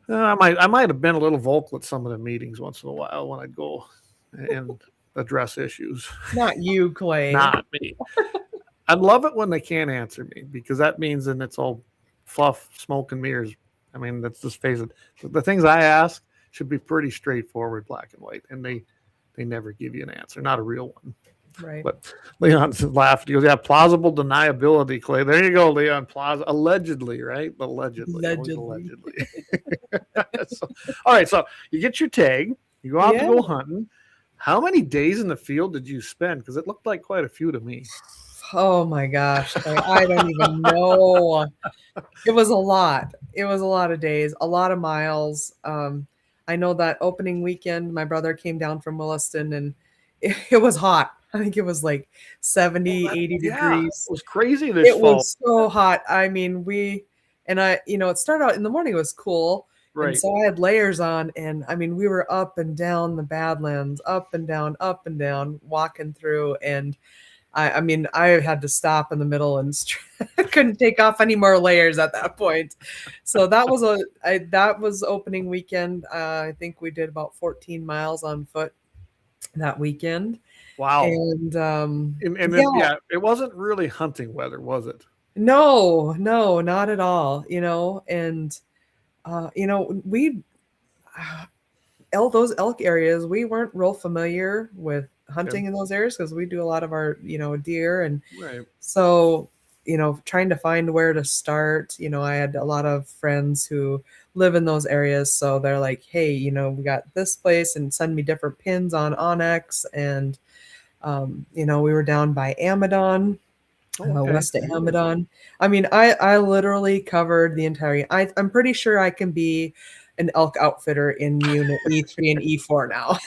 I might have been a little vocal at some of the meetings once in a while when I'd go and address issues. Not you, Clay. Not me. I'd love it when they can't answer me, because that means then it's all fluff, smoke, and mirrors. I mean, let's just face it. The things I ask should be pretty straightforward, black and white, and they never give you an answer, not a real one. Right. But Leon laughed. He goes, yeah, plausible deniability, Clay. There you go, Leon. Allegedly, right? Allegedly. So, all right, so you get your tag. You go out to go hunting. How many days in the field did you spend? Because it looked like quite a few to me. Oh my gosh. I don't even know. It was a lot. It was a lot of days, a lot of miles. I know that opening weekend, my brother came down from Williston, and it was hot. I think it was like 70, 80 degrees. It was crazy this fall. It was so hot. I mean, it started out in the morning, it was cool. Right. And so I had layers on, and I mean, we were up and down the Badlands, up and down, walking through. And I mean, I had to stop in the middle and couldn't take off any more layers at that point. So that was opening weekend. I think we did about 14 miles on foot that weekend. Wow. And it wasn't really hunting weather, was it? No, not at all. You know, and those elk areas, we weren't real familiar with hunting in those areas, because we do a lot of our, deer. And so, trying to find where to start, I had a lot of friends who live in those areas. So they're like, hey, we got this place, and send me different pins on Onyx. And, we were down by Amadon. West of Amadon. I mean, I literally covered the entire. I'm pretty sure I can be an elk outfitter in unit E3 and E4 now.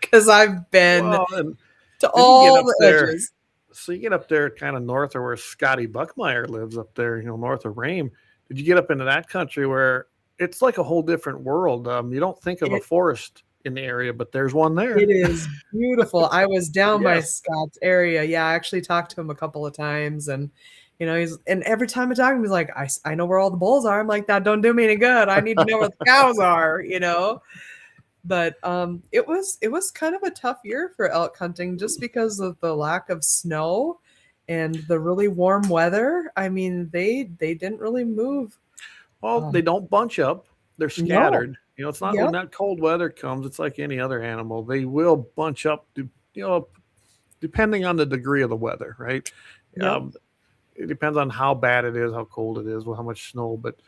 Because I've been Well, and to then you get all up the there. edges. So you get up there kind of north of where Scotty Buckmeyer lives up there, north of Rame. Did you get up into that country where it's like a whole different world? You don't think of a forest in the area, but there's one there. It is beautiful. I was down by Yes. Scott's area. Yeah, I actually talked to him a couple of times, and and every time I talk to him, he's like, I know where all the bulls are. I'm like, that don't do me any good. I need to know where the cows are, But it was kind of a tough year for elk hunting just because of the lack of snow and the really warm weather. I mean, they didn't really move. Well, they don't bunch up. They're No. scattered. It's not Yep. when that cold weather comes, it's like any other animal. They will bunch up, depending on the degree of the weather, right? Yep. It depends on how bad it is, how cold it is, how much snow. But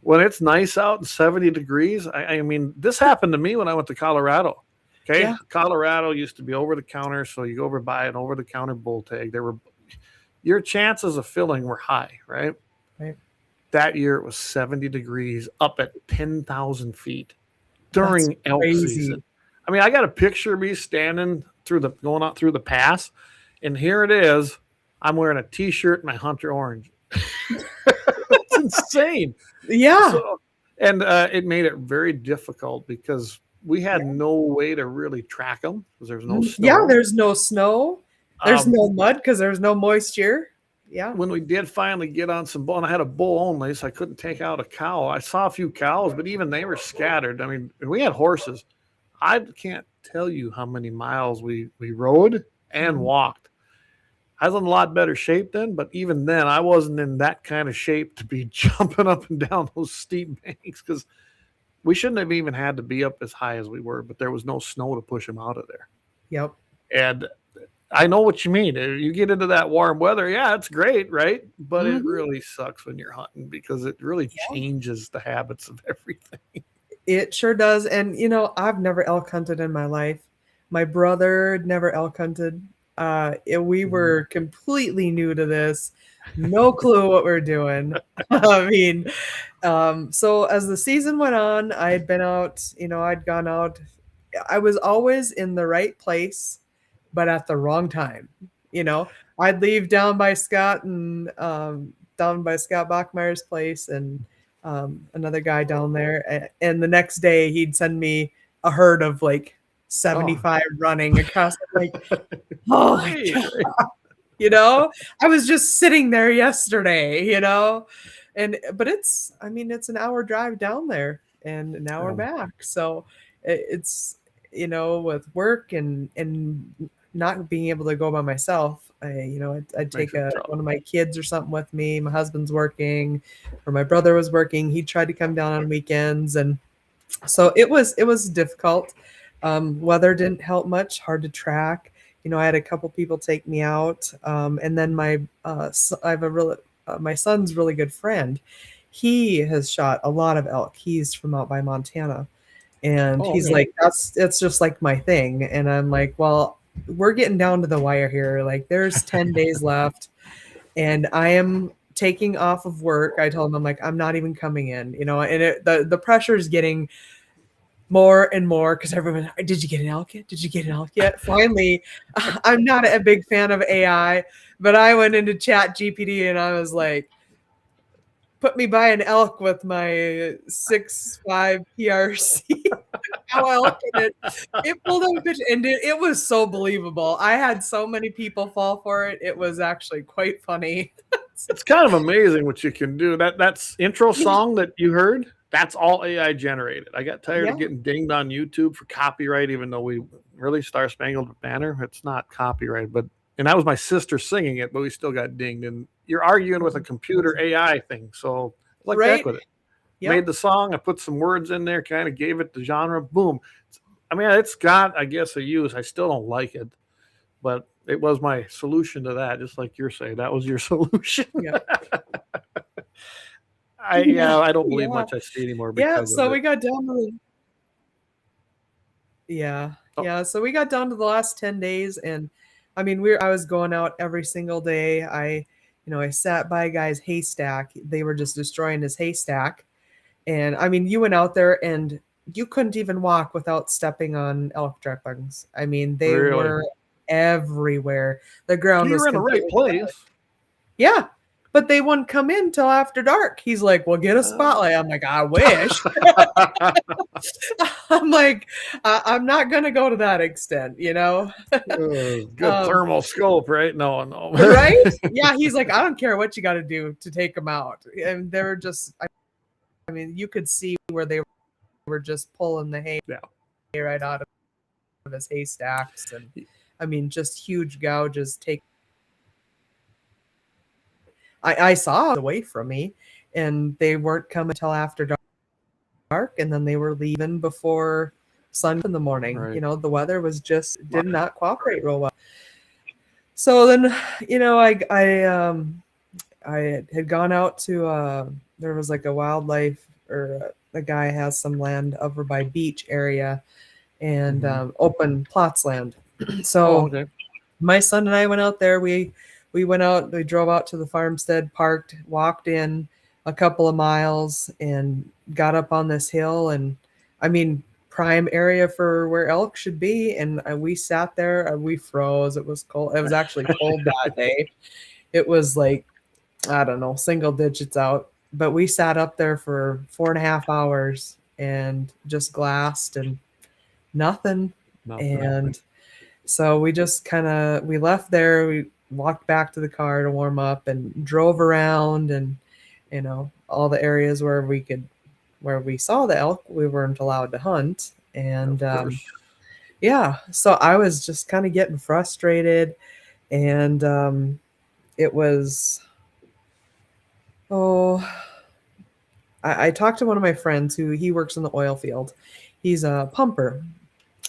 when it's nice out and 70 degrees, I mean, this happened to me when I went to Colorado. Okay. Yeah. Colorado used to be over the counter. So you go over buy an over the counter bull tag. Your chances of filling were high, right? Right. That year it was 70 degrees up at 10,000 feet during elk season. I mean, I got a picture of me standing going out through the pass, and here it is. I'm wearing a t-shirt and my Hunter orange. It's insane. Yeah. So, and it made it very difficult because we had no way to really track them because there's no snow. Yeah, there's no snow. There's no mud because there's no moisture. Yeah. When we did finally get on some bull, and I had a bull only, so I couldn't take out a cow. I saw a few cows, but even they were scattered. I mean, we had horses. I can't tell you how many miles we rode and walked. I was in a lot better shape then, but even then, I wasn't in that kind of shape to be jumping up and down those steep banks because we shouldn't have even had to be up as high as we were, but there was no snow to push them out of there. Yep. And I know what you mean. You get into that warm weather, yeah, it's great, right? But it really sucks when you're hunting because it really changes the habits of everything. It sure does. And, I've never elk hunted in my life. My brother never elk hunted. We were completely new to this. No clue what we're doing. I mean, so as the season went on, I had been out, I'd gone out. I was always in the right place, but at the wrong time. I'd leave down by Scott Bachmeyer's place and another guy down there. And the next day he'd send me a herd of like 75 running across like, oh my God. I was just sitting there yesterday, but it's an hour drive down there and an hour back. So it's, with work and not being able to go by myself, I'd take one of my kids or something with me. My husband's working or my brother was working. He tried to come down on weekends. And so it was difficult. Weather didn't help much, hard to track. I had a couple people take me out. And then my son's really good friend. He has shot a lot of elk. He's from out by Montana. And he's like, it's just like my thing. And I'm like, well, we're getting down to the wire here. Like there's 10 days left and I am taking off of work. I told him, I'm like, I'm not even coming in, and the pressure is getting more and more because everyone, did you get an elk yet? Did you get an elk yet? Finally, I'm not a big fan of AI, but I went into Chat GPT and I was like, put me by an elk with my 6'5" PRC. Elk and it pulled up a picture and it was so believable. I had so many people fall for it. It was actually quite funny. It's kind of amazing what you can do. That's intro song that you heard. That's all AI generated. I got tired of getting dinged on YouTube for copyright, even though we really Star Spangled Banner. It's not copyright, and that was my sister singing it, but we still got dinged. And you're arguing with a computer AI thing. So like that with it. Yep. Made the song. I put some words in there, kind of gave it the genre. Boom. I mean, it's got, I guess, a use. I still don't like it, but it was my solution to that. Just like you're saying, that was your solution. Yeah. I don't believe much I see anymore. So we got down to so we got down to the last 10 days, and I mean, I was going out every single day. I sat by a guy's haystack. They were just destroying his haystack. And I mean, you went out there and you couldn't even walk without stepping on elk droppings. I mean, they Really? were everywhere. The ground was You're in the right completely place. Yeah, but they wouldn't come in till after dark. He's like, "Well, get a spotlight." I'm like, "I wish." I'm like, I'm not gonna go to that extent, you know? Good thermal scope, right? No. Right? Yeah, he's like, "I don't care what you got to do to take them out." And they were just, I mean, you could see where they were just pulling the hay right out of his haystacks, and I mean, just huge gouges. I saw it away from me, and they weren't coming until after dark, and then they were leaving before sun in the morning. Right. You know, the weather was just did not cooperate real well. So then, you know, I had gone out to there was like a wildlife, or a guy has some land over by beach area, and open plots land. So my son and I went out there. We went out, we drove out to the farmstead, parked, walked in a couple of miles, and got up on this hill. And I mean, prime area for where elk should be. And we sat there, we froze. It was cold. It was actually cold that day. It was like, I don't know, single digits out. But we sat up there for 4.5 hours and just glassed and nothing. And so we just we left there. We walked back to the car to warm up and drove around, and, you know, all the areas where we saw the elk, we weren't allowed to hunt. And yeah, so I was just kind of getting frustrated, and it was, I talked to one of my friends who he works in the oil field. He's a pumper,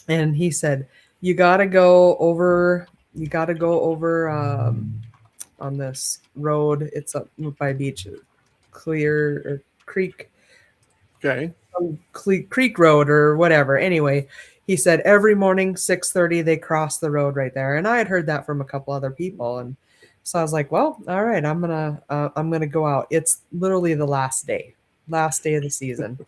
and he said, you got to go over on this road. It's up by beach, Clear or Creek. Okay. Creek Road or whatever. Anyway, he said every morning 6:30 they cross the road right there, and I had heard that from a couple other people, and so I was like, well, all right, I'm gonna go out. It's literally the last day of the season.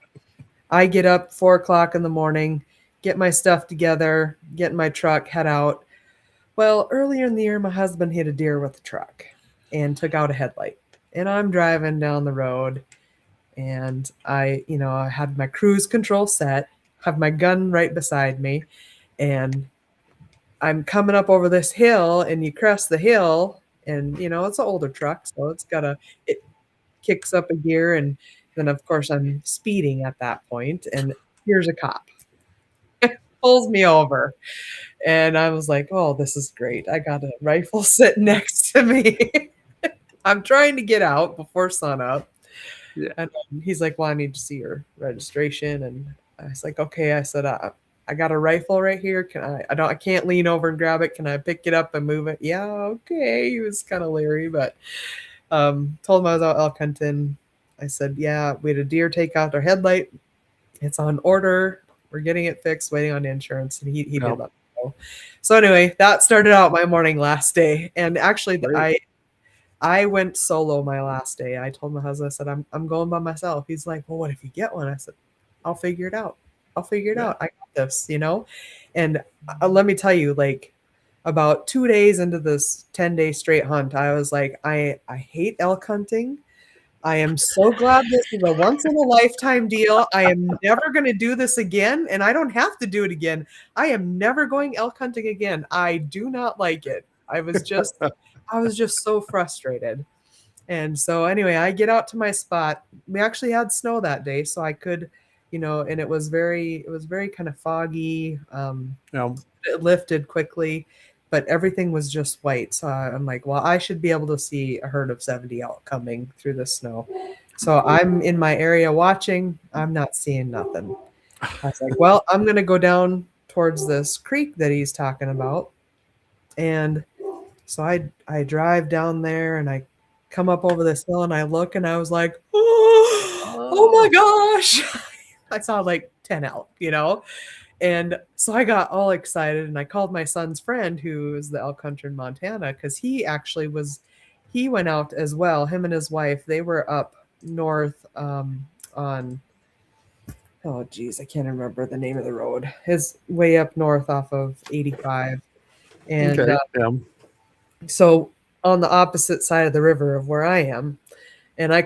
I get up 4:00 in the morning, get my stuff together, get in my truck, head out. Well, earlier in the year, my husband hit a deer with a truck and took out a headlight. And I'm driving down the road, and I had my cruise control set, have my gun right beside me, and I'm coming up over this hill, and you crest the hill, and, you know, it's an older truck, so it kicks up a gear, and then, of course, I'm speeding at that point, and here's a cop. Pulls me over. And I was like, oh, this is great. I got a rifle sitting next to me. I'm trying to get out before sunup. Yeah. And he's like, well, I need to see your registration. And I was like, okay. I said, I got a rifle right here. I can't lean over and grab it. Can I pick it up and move it? Yeah, okay. He was kind of leery, but told him I was out elk hunting. I said, yeah, we had a deer take out their headlight. It's on order. We're getting it fixed, waiting on insurance. And he did let me go. So anyway, that started out my morning last day. And actually, I went solo my last day. I told my husband, I said, I'm going by myself. He's like, well, what if you get one? I said, I'll figure it out. I got this, you know? And let me tell you, like, about 2 days into this 10-day straight hunt, I was like, I hate elk hunting. I am so glad this is a once-in-a-lifetime deal. I am never going to do this again, and I don't have to do it again. I am never going elk hunting again. I do not like it. I was just so frustrated. And so anyway, I get out to my spot. We actually had snow that day, so I could, you know, and it was very kind of foggy. It lifted quickly, but everything was just white. So I'm like, well, I should be able to see a herd of 70 elk coming through the snow. So I'm in my area watching. I'm not seeing nothing. I was like, well, I'm going to go down towards this creek that he's talking about. And so I drive down there, and I come up over this hill, and I look, and I was like, oh my gosh. I saw like 10 elk, you know? And so I got all excited, and I called my son's friend, who is the elk hunter in Montana, because he went out as well. Him and his wife, they were up north on oh geez, I can't remember the name of the road. It's way up north off of 85. And Okay. Yeah. so on the opposite side of the river of where I am, and I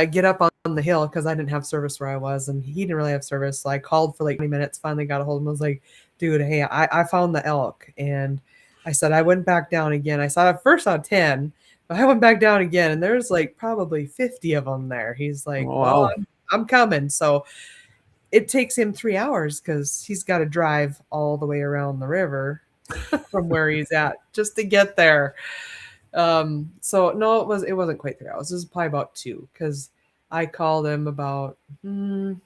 get up on the hill because I didn't have service where I was, and he didn't really have service. So I called for like 20 minutes, finally got a hold of him. I was like, dude, hey, I found the elk. And I said, I went back down again. I saw it first on 10, but I went back down again, and there's like probably 50 of them there. He's like, Oh, well, wow. I'm coming. So it takes him 3 hours because he's got to drive all the way around the river from where he's at just to get there. So no, it wasn't quite 3 hours. It was probably about 2 because I called him about that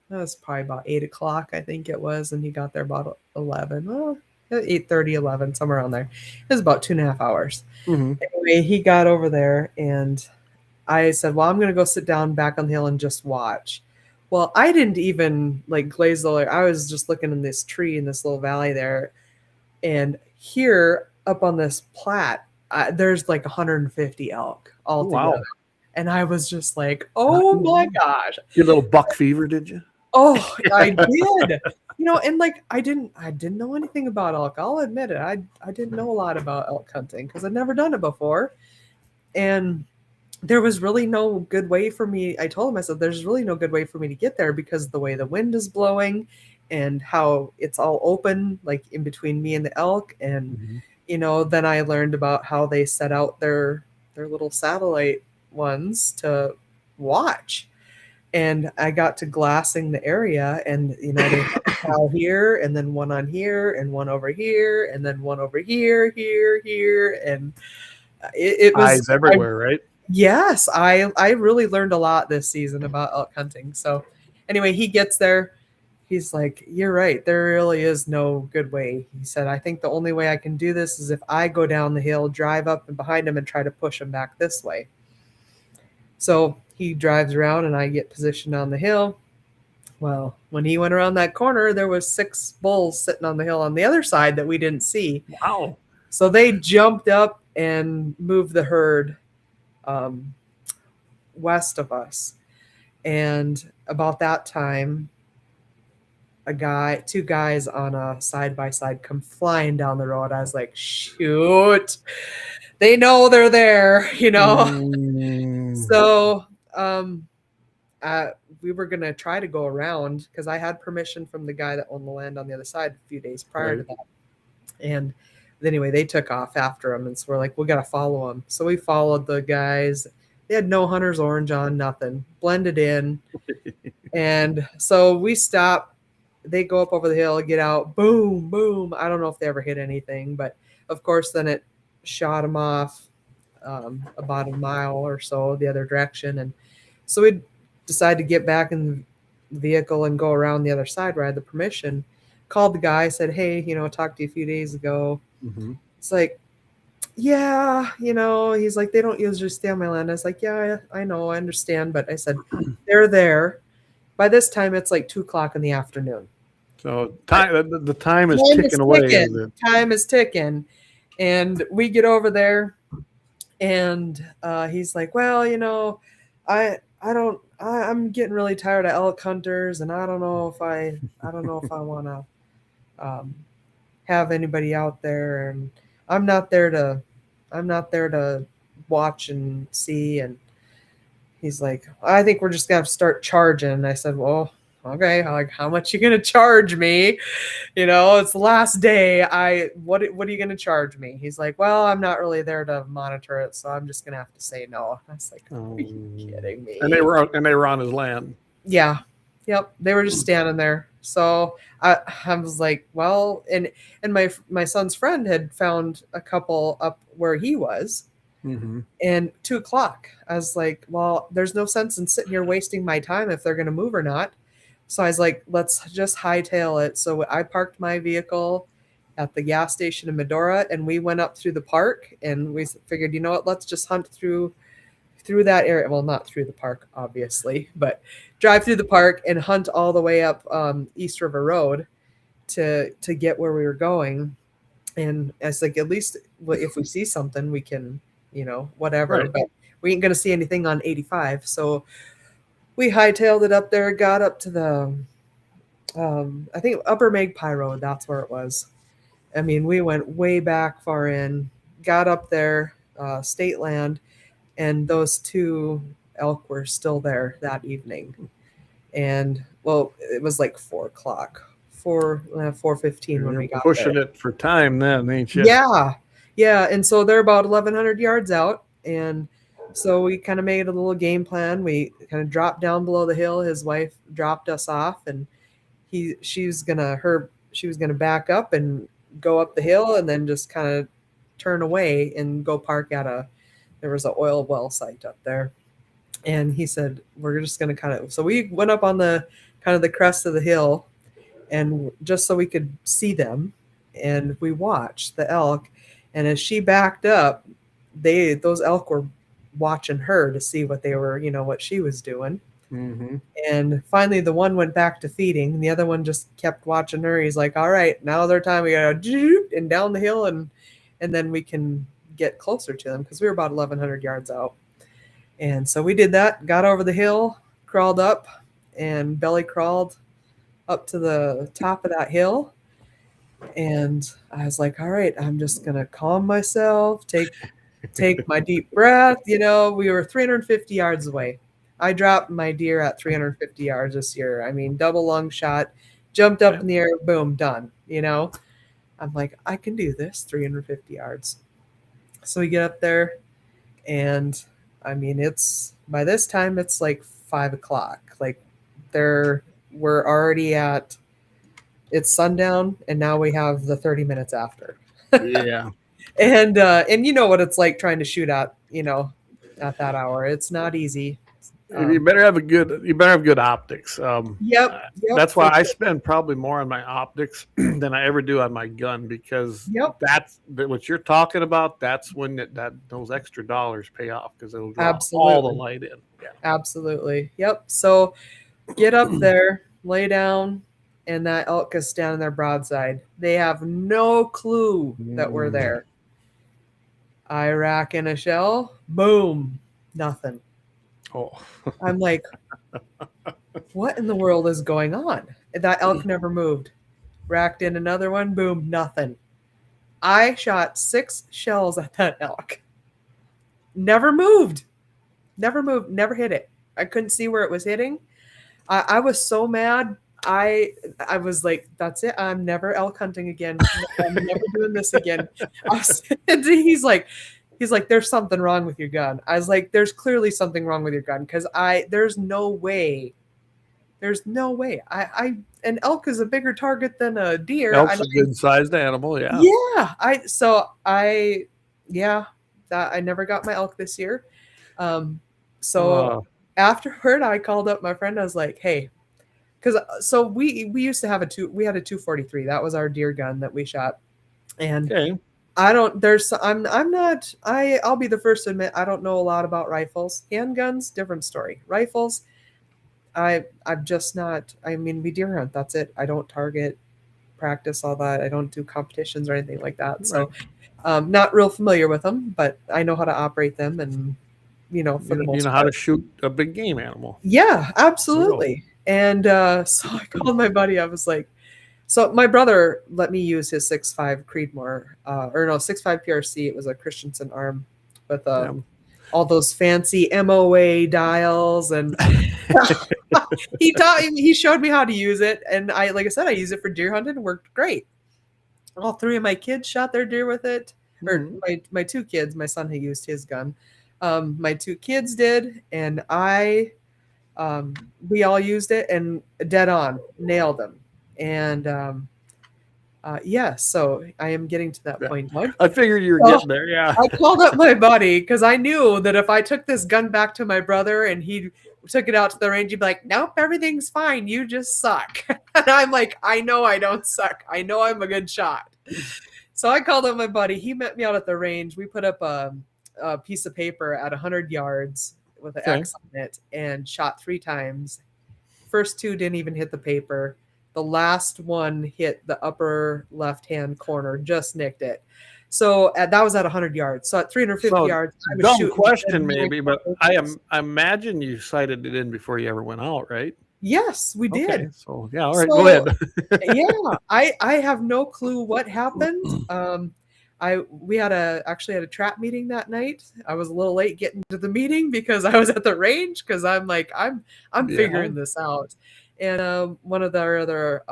was probably about 8 o'clock, I think it was, and he got there about 11. Well, 8:30, 11, somewhere around there. It was about 2.5 hours. Mm-hmm. Anyway, he got over there, and I said, "Well, I'm gonna go sit down back on the hill and just watch." Well, I didn't even like glaze the. I was just looking in this tree in this little valley there, and here up on this plat, there's like 150 elk all Wow. together, and I was just like, "Oh my gosh!" Your little buck fever, did you? Oh, I did. And like I didn't know anything about elk. I'll admit it. I didn't know a lot about elk hunting because I'd never done it before, and there was really no good way for me. I told him, I said, there's really no good way for me to get there because the way the wind is blowing and how it's all open, like in between me and the elk. And, then I learned about how they set out their little satellite ones to watch. And I got to glassing the area, and, they had a cow here, and then one on here, and one over here, and then one over here, here. And it was eyes everywhere, right? Yes, I really learned a lot this season about elk hunting. So anyway, he gets there. He's like, "You're right. There really is no good way." He said, "I think the only way I can do this is if I go down the hill, drive up and behind him and try to push him back this way." So he drives around and I get positioned on the hill. Well, when he went around that corner, there was 6 bulls sitting on the hill on the other side that we didn't see. Wow. So they jumped up and moved the herd west of us. And about that time, two guys on a side-by-side come flying down the road. I was like, shoot, they know they're there, So we were going to try to go around because I had permission from the guy that owned the land on the other side a few days prior to that. And anyway, they took off after him, and so we're like, we got to follow them. So we followed the guys. They had no hunter's orange on, nothing, blended in. And so we stop. They go up over the hill, get out, boom, boom. I don't know if they ever hit anything, but of course, then it shot them off about a mile or so the other direction. And so we decided to get back in the vehicle and go around the other side where I had the permission. Called the guy, said, "Hey, talked to you a few days ago." Mm-hmm. It's like, yeah, he's like, "They don't usually stay on my land." I was like, "Yeah, I know, I understand." But I said, "They're there." By this time, it's like 2:00 in the afternoon. So the time is ticking away. Is it? Time is ticking. And we get over there, and he's like, "Well, I'm getting really tired of elk hunters, and I don't know if I want to have anybody out there, and I'm not there to watch and see." And he's like, "I think we're just gonna have to start charging." And I said, "Well, okay, like, how much you gonna charge me? It's the last day. What are you gonna charge me?" He's like, "Well, I'm not really there to monitor it, so I'm just gonna have to say no." I was like, "Are you kidding me?" And they were on his land. Yeah. Yep. They were just standing there. So I was like, well, and my son's friend had found a couple up where he was. Mm-hmm. And 2:00, I was like, well, there's no sense in sitting here wasting my time if they're going to move or not. So I was like, let's just hightail it. So I parked my vehicle at the gas station in Medora, and we went up through the park, and we figured, let's just hunt through that area. Well, not through the park, obviously, but drive through the park and hunt all the way up East River Road to get where we were going. And I was like, at least if we see something, we can, whatever. Right. But we ain't going to see anything on 85. So we hightailed it up there, got up to the, I think Upper Magpie Road. That's where it was. I mean, we went way back far in, got up there, state land, and those 2 elk were still there that evening. And well, it was like 4:00, 4:15 when we got pushing there. it for time then, ain't you? Yeah. And so they're about 1,100 yards out. And so we kind of made a little game plan. We kind of dropped down below the hill. His wife dropped us off, and she was gonna back up and go up the hill, and then just kind of turn away and go park at there was an oil well site up there. And he said, we're just going to so we went up on the kind of the crest of the hill, and just so we could see them, and we watched the elk. And as she backed up, those elk were watching her to see what they were, what she was doing. Mm-hmm. And finally the one went back to feeding, and the other one just kept watching her. He's like, all right, now their time. We gotta and down the hill, and then we can get closer to them, because we were about 1,100 yards out. And so we did that, got over the hill, crawled up, and belly crawled up to the top of that hill. And I was like, all right, I'm just going to calm myself, take my deep breath. We were 350 yards away. I dropped my deer at 350 yards this year. I mean, double lung shot, jumped up in the air, boom, done. I'm like, I can do this, 350 yards. So we get up there, and I mean, by this time it's like 5:00. Like we're already it's sundown, and now we have the 30 minutes after. Yeah. And you know what it's like trying to shoot at that hour. It's not easy. You better have good optics. Yep. That's why I spend probably more on my optics than I ever do on my gun, because that's what you're talking about. That's when those extra dollars pay off, because it'll draw all the light in. Yeah. Absolutely. Yep. So get up there, lay down, and that elk is standing there broadside. They have no clue that we're there. I rack in a shell, boom, nothing. Oh. I'm like, what in the world is going on? That elk never moved. Racked in another one, boom, nothing. I shot 6 shells at that elk. Never moved, never hit it. I couldn't see where it was hitting. I was so mad. I was like, that's it. I'm never elk hunting again. I'm never doing this again. He's like, there's something wrong with your gun. I was like, there's clearly something wrong with your gun, because there's no way. An elk is a bigger target than a deer. Elk's a good sized animal, yeah. Yeah. I never got my elk this year. Afterward, I called up my friend. I was like, hey, because we used to have we had a 243. That was our deer gun that we shot. And okay. I'll be the first to admit, I don't know a lot about rifles. Handguns, different story. Rifles, I'm just not. I mean, we deer hunt, that's it. I don't target, practice, all that. I don't do competitions or anything like that. So not real familiar with them, but I know how to operate them, and for the most part. You know how to shoot a big game animal. Yeah, absolutely. And so I called my buddy. I was like, so my brother let me use his 6.5 Creedmoor, 6.5 PRC. It was a Christensen arm with all those fancy MOA dials, and he showed me how to use it. And like I said, I use it for deer hunting. It worked great. All 3 of my kids shot their deer with it. Or my 2 kids, my son had used his gun. My 2 kids did, and we all used it, and dead on, nailed them. And so I am getting to that point. I figured you were getting there. Yeah. I called up my buddy, because I knew that if I took this gun back to my brother and he took it out to the range, he'd be like, nope, everything's fine. You just suck. And I'm like, I know I don't suck. I know I'm a good shot. So I called up my buddy. He met me out at the range. We put up a piece of paper at 100 yards with an X on it, and shot 3 times. First 2 didn't even hit the paper. The last one hit the upper left-hand corner, just nicked it. So that was at 100 yards. So at 350 So, yards, I was dumb shooting. question maybe, but I imagine you sighted it in before you ever went out, right? Yes, we did. Okay, so yeah, all right, go ahead. Yeah, I have no clue what happened. We actually had a trap meeting that night. I was a little late getting to the meeting because I was at the range because I'm like I'm figuring this out. And one of our other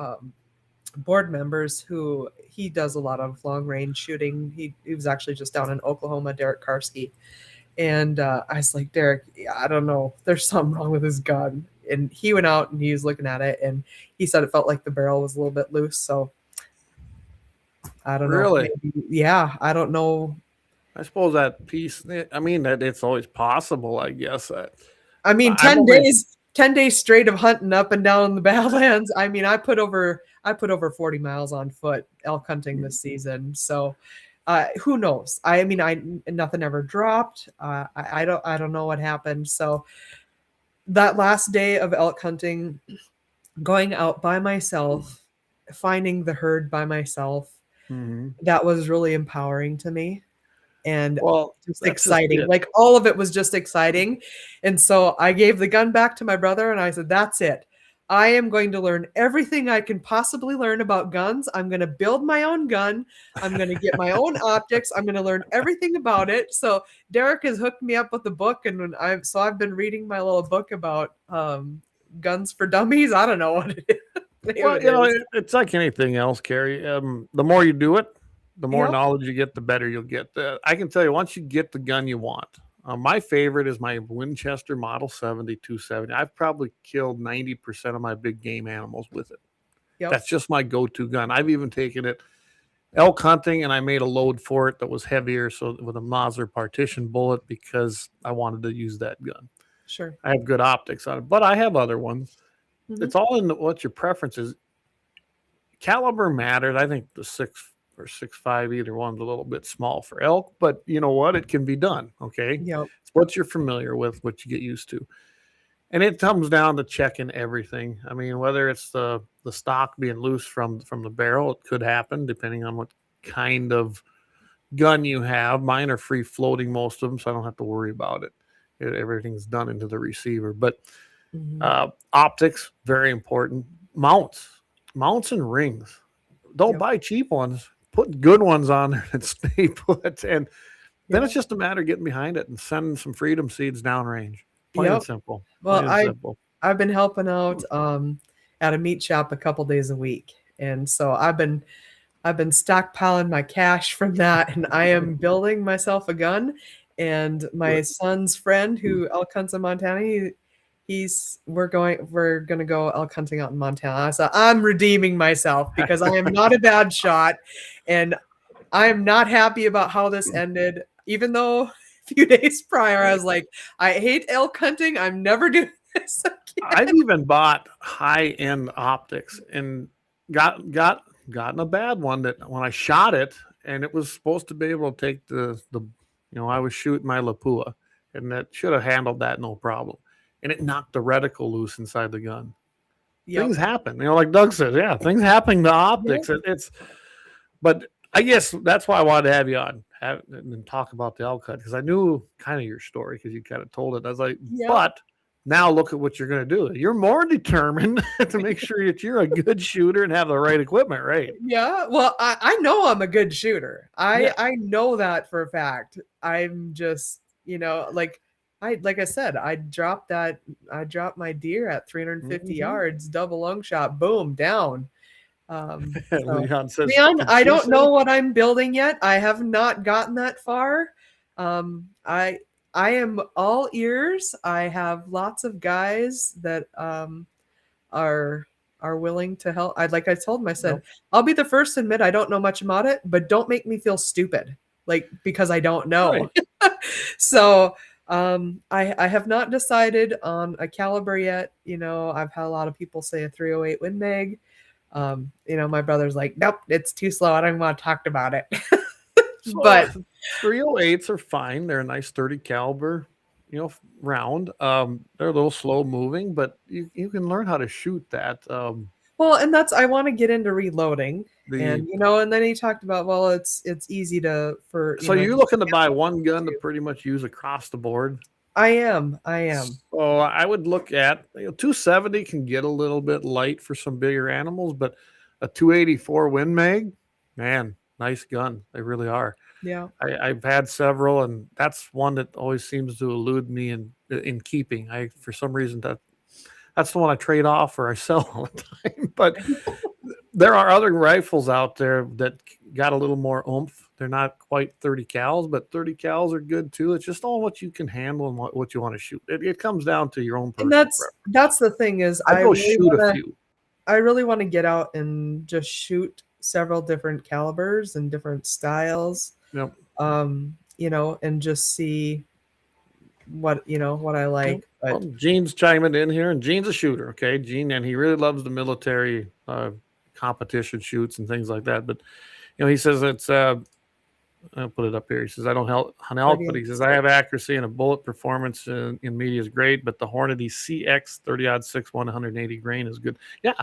board members who he does a lot of long range shooting. He was actually just down in Oklahoma, Derek Karski. And I was like, Derek, I don't know. There's something wrong with his gun. And he went out and he was looking at it and he said it felt like the barrel was a little bit loose. So I don't know. Really? Maybe, yeah, I don't know. I suppose that piece, I mean, that it's always possible, I guess. I mean, 10 days straight of hunting up and down the Badlands. I mean, I put over 40 miles on foot elk hunting this season. So who knows? I mean, nothing ever dropped. I don't know what happened. So that last day of elk hunting, going out by myself, finding the herd by myself, that was really empowering to me. And just exciting. Like all of it was just exciting. And so I gave the gun back to my brother and I said, that's it. I am going to learn everything I can possibly learn about guns. I'm going to build my own gun. I'm going to get my own optics. I'm going to learn everything about it. So Derek has hooked me up with the book. And I've been reading my little book about guns for dummies. I don't know what it is. Well, it's like anything else, Carrie. The more you do it, the more knowledge you get, the better you'll get. I can tell you, once you get the gun you want, my favorite is my Winchester Model 70 270. I've probably killed 90% of my big game animals with it. Yep. That's just my go-to gun. I've even taken it elk hunting, and I made a load for it that was heavier, so with a Mauser partition bullet, because I wanted to use that gun. Sure. I have good optics on it, but I have other ones. It's all in what your preference is. Caliber matters. I think the 6 or 6.5, either one's a little bit small for elk, but you know what? It can be done. Okay. Yep. It's what you're familiar with, what you get used to. And it comes down to checking everything. I mean, whether it's the stock being loose from the barrel, it could happen depending on what kind of gun you have. Mine are free floating, most of them, so I don't have to worry about it. Everything's done into the receiver. But optics, very important. Mounts and rings. Don't buy cheap ones. Put good ones on there and stay put. And then it's just a matter of getting behind it and sending some freedom seeds downrange. Plain and simple. Well, I've been helping out at a meat shop a couple days a week. And so I've been stockpiling my cash from that, and I am building myself a gun. And my son's friend who elk hunts in Montana, we're gonna go elk hunting out in Montana. So I'm redeeming myself because I am not a bad shot, and I am not happy about how this ended. Even though a few days prior I was like, I hate elk hunting. I'm never doing this again. I've even bought high-end optics and gotten a bad one that when I shot it, and it was supposed to be able to take the I was shooting my Lapua, and that should have handled that no problem. And it knocked the reticle loose inside the gun. Yep. Things happen, like Doug says. Yeah, things happen to optics. Yep. But I guess that's why I wanted to have you on and talk about the elk hunt, because I knew kind of your story because you kind of told it. I was like, but now look at what you're going to do. You're more determined to make sure that you're a good shooter and have the right equipment, right? Yeah. Well, I know I'm a good shooter. I know that for a fact. I'm just, like I said, I dropped my deer at 350 yards, double long shot, boom, down. Leon says, Leon, I don't know what I'm building yet. I have not gotten that far. I am all ears. I have lots of guys that are willing to help. I told him, I said, I'll be the first to admit I don't know much about it, but don't make me feel stupid, because I don't know. Right. So I have not decided on a caliber yet. I've had a lot of people say a 308 Win Mag. My brother's like, nope, it's too slow. I don't even want to talk about it. But 308s are fine. They're a nice 30 caliber, round. They're a little slow moving, but you can learn how to shoot that. Well, and I want to get into reloading, and and then he talked about, well, it's easy for. So you're looking to buy one gun to pretty much use across the board? I am. So I would look at 270 can get a little bit light for some bigger animals, but a 284 Win Mag, man, nice gun. They really are. Yeah, I've had several, and that's one that always seems to elude me in keeping. For some reason that's the one I trade off or I sell all the time. But there are other rifles out there that got a little more oomph. They're not quite 30 cals, but 30 cals are good too. It's just all what you can handle and what you want to shoot. It comes down to your own personal and that's the thing is I go shoot a few. I really want to get out and just shoot several different calibers and different styles. Yep. And just see what I like. But well, Gene's chiming in here, and Gene's a shooter, okay? Gene, and he really loves the military competition shoots and things like that. But he says it's I'll put it up here. He says I don't hunt elk, but he says I have accuracy and a bullet performance in media is great, but the Hornady CX 30-06 180 grain is good. Yeah,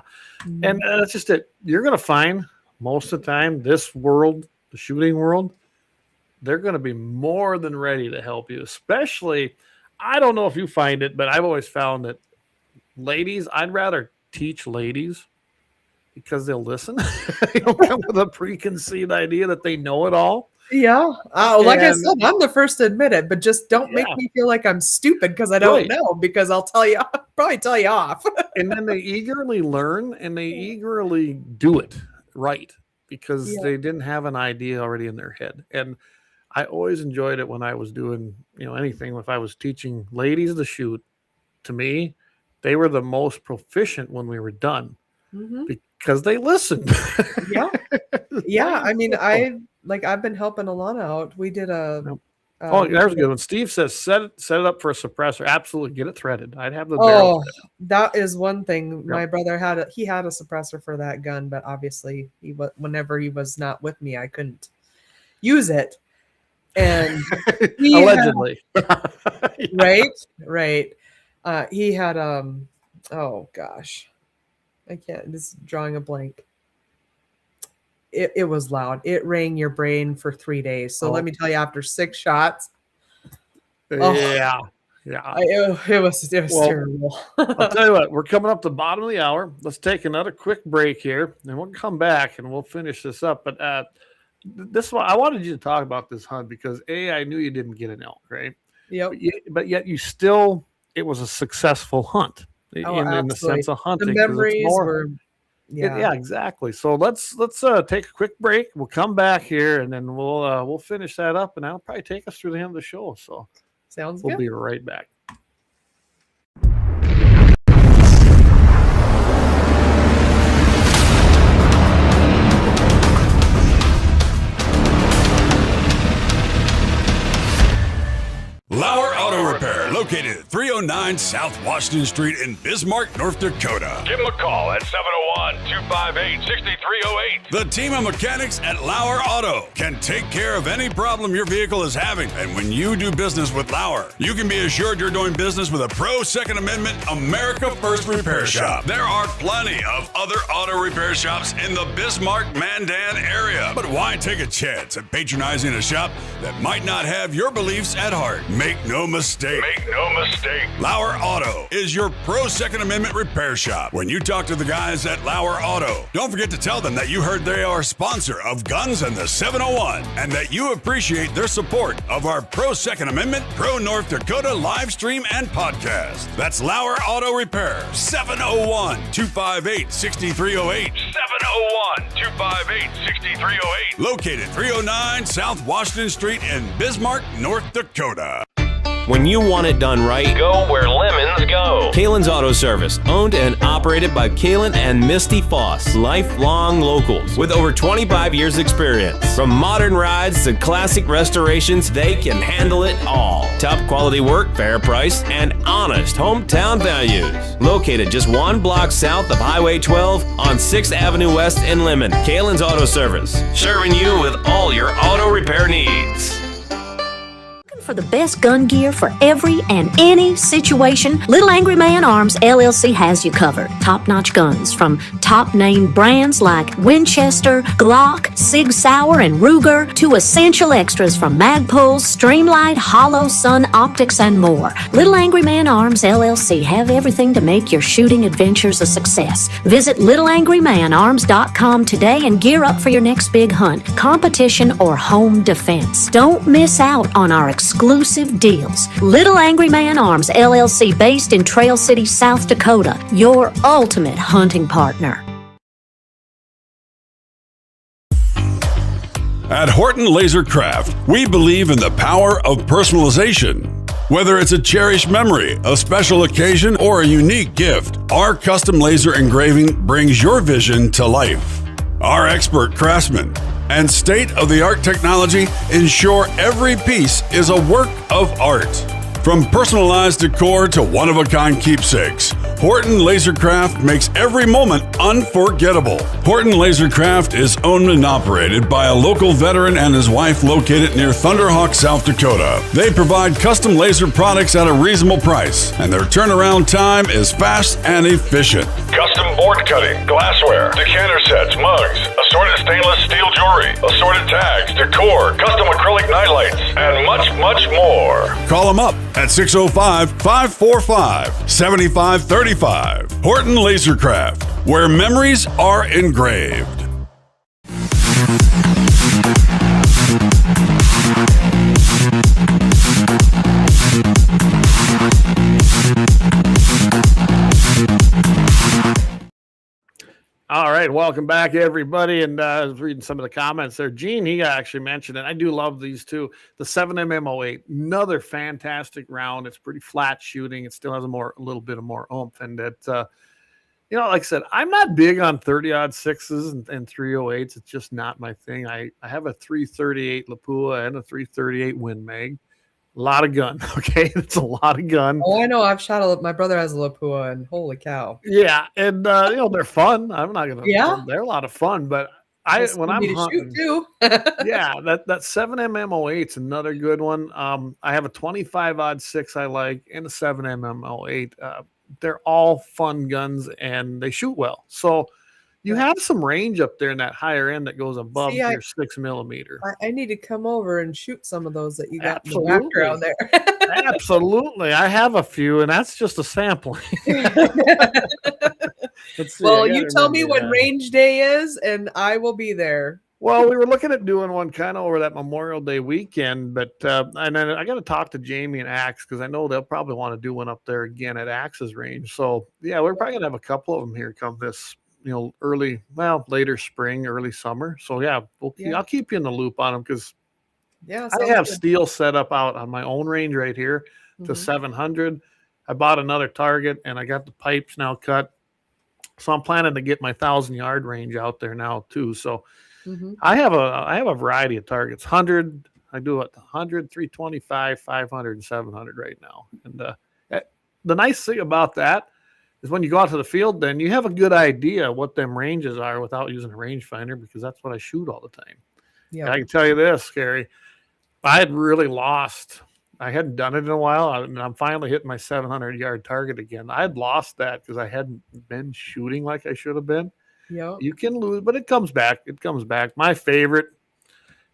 and that's just it. You're gonna find most of the time this world, the shooting world, they're going to be more than ready to help you. Especially, I don't know if you find it, but I've always found that ladies, I'd rather teach ladies because they'll listen. They don't come with a preconceived idea that they know it all. Yeah. Like I said, I'm the first to admit it, but just don't make me feel like I'm stupid because I don't know, because I'll probably tell you off. And then they eagerly learn and they eagerly do it right because they didn't have an idea already in their head. And I always enjoyed it when I was doing, anything. If I was teaching ladies to shoot, to me, they were the most proficient when we were done because they listened. Yeah. I mean, I've been helping Alana out. We did a. There's a good one. Steve says set it up for a suppressor. Absolutely, get it threaded. I'd have the barrel. That is one thing. Yep. My brother had a suppressor for that gun, but obviously whenever he was not with me, I couldn't use it. And allegedly, right. He had oh gosh, I can't. This is drawing a blank. It was loud. It rang your brain for 3 days. So let me tell you, after 6 shots, it was terrible. I'll tell you what, we're coming up to the bottom of the hour. Let's take another quick break here, and we'll come back and we'll finish this up. But this one, I wanted you to talk about this hunt because I knew you didn't get an elk, right? Yep. But yet you still, it was a successful hunt in the sense of hunting. The memories were. Yeah, exactly. So let's take a quick break. We'll come back here and then we'll finish that up, and that'll probably take us through the end of the show. So sounds good. We'll be right back. Lauer Auto Repair, located at 309 South Washington Street in Bismarck, North Dakota. Give them a call at 701-258-6308. The team of mechanics at Lauer Auto can take care of any problem your vehicle is having. And when you do business with Lauer, you can be assured you're doing business with a pro Second Amendment America First repair shop. There are plenty of other auto repair shops in the Bismarck-Mandan area. But why take a chance at patronizing a shop that might not have your beliefs at heart? Make no mistake. Lauer Auto is your pro Second Amendment repair shop. When you talk to the guys at Lauer Auto, don't forget to tell them that you heard they are a sponsor of Guns and the 701 and that you appreciate their support of our pro Second Amendment, pro North Dakota live stream and podcast. That's Lauer Auto Repair, 701-258-6308. 701-258-6308. Located 309 South Washington Street in Bismarck, North Dakota. When you want it done right, go where lemons go. Kalen's Auto Service, owned and operated by Kalen and Misty Foss, lifelong locals with over 25 years experience. From modern rides to classic restorations, they can handle it all. Top quality work, fair price, and honest hometown values. Located just 1 block south of Highway 12 on 6th Avenue West in Lemon. Kalen's Auto Service, serving you with all your auto repair needs. For the best gun gear for every and any situation, Little Angry Man Arms LLC has you covered. Top-notch guns from top-name brands like Winchester, Glock, Sig Sauer, and Ruger to essential extras from Magpul, Streamlight, Hollow, Sun, Optics, and more. Little Angry Man Arms LLC have everything to make your shooting adventures a success. Visit littleangrymanarms.com today and gear up for your next big hunt, competition, or home defense. Don't miss out on our exclusive deals. Little Angry Man Arms LLC, based in Trail City, South Dakota, your ultimate hunting partner. At Horton Laser Craft, we believe in the power of personalization. Whether it's a cherished memory, a special occasion, or a unique gift, our custom laser engraving brings your vision to life. Our expert craftsmen and state-of-the-art technology ensure every piece is a work of art. From personalized decor to one-of-a-kind keepsakes, Horton Lasercraft makes every moment unforgettable. Horton Lasercraft is owned and operated by a local veteran and his wife located near Thunderhawk, South Dakota. They provide custom laser products at a reasonable price, and their turnaround time is fast and efficient. Custom board cutting, glassware, decanter sets, mugs, assorted stainless steel jewelry, assorted tags, decor, custom acrylic nightlights, and much, much more. Call them up at 605-545-7535. Horton Lasercraft, where memories are engraved. All right, welcome back, everybody. And I was reading some of the comments there. Gene, he actually mentioned it. I do love these two. The 7mm08, another fantastic round. It's pretty flat shooting. It still has a little bit of more oomph. And it, you know, like I said, I'm not big on 30-06s and 308s. It's just not my thing. I have a 338 Lapua and a 338 Win Mag. A lot of gun, okay? It's a lot of gun. Oh, I know. I've shot my brother has a Lapua, and holy cow. Yeah, and you know, they're fun. I'm not gonna. Yeah, they're a lot of fun. But when I'm hunting, shoot too. yeah, that 7mm08's another good one. I have a 25-06 I like, and a 7mm08. They're all fun guns, and they shoot well. So you have some range up there in that higher end that goes above your 6mm. I need to come over and shoot some of those that you got Absolutely. in the background there. Absolutely. I have a few, and that's just a sampling. Well, you tell me when range day is, and I will be there. Well, we were looking at doing one kind of over that Memorial Day weekend, but and then I got to talk to Jamie and Axe because I know they'll probably want to do one up there again at Axe's range. So, yeah, we're probably going to have a couple of them here come this, you know, later spring, early summer. So, yeah, I'll keep you in the loop on them because I have steel set up out on my own range right here to 700. I bought another target, and I got the pipes now cut. So I'm planning to get my 1,000-yard range out there now too. So I have a variety of targets. 100, I do it 100, 325, 500, and 700 right now. And the nice thing about that is when you go out to the field, then you have a good idea what them ranges are without using a rangefinder, because that's what I shoot all the time. Yeah, I can tell you this, Scary. I had really lost. I hadn't done it in a while, and I'm finally hitting my 700-yard target again. I had lost that because I hadn't been shooting like I should have been. Yeah, you can lose, but it comes back. It comes back. My favorite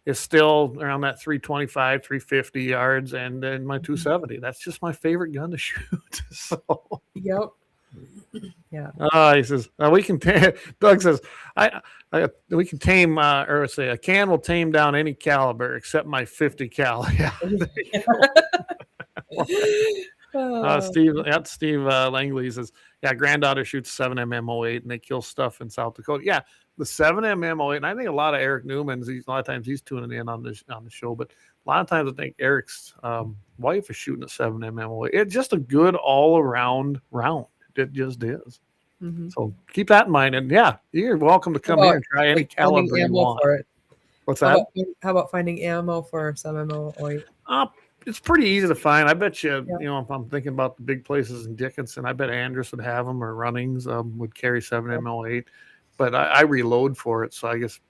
is still around that 325, 350 yards, and then my 270. That's just my favorite gun to shoot. So. Yep. Yeah. He says we can. Doug says we can tame, or say a can will tame down any caliber except my 50 cal. Yeah. Steve Langley says, yeah, granddaughter shoots 7mm08 and they kill stuff in South Dakota. Yeah, the 7mm08, and I think a lot of Eric Newman's. A lot of times he's tuning in on the show, but a lot of times I think Eric's wife is shooting a 7mm08. It's just a good all around round. It just is. So keep that in mind. And yeah, you're welcome to come here and try any caliber you want. For it. What's that? How about finding ammo for 7mm08? It's pretty easy to find. I bet you, you know, if I'm thinking about the big places in Dickinson, I bet Andrus would have them, or Runnings would carry 7mm08. But I reload for it. So I guess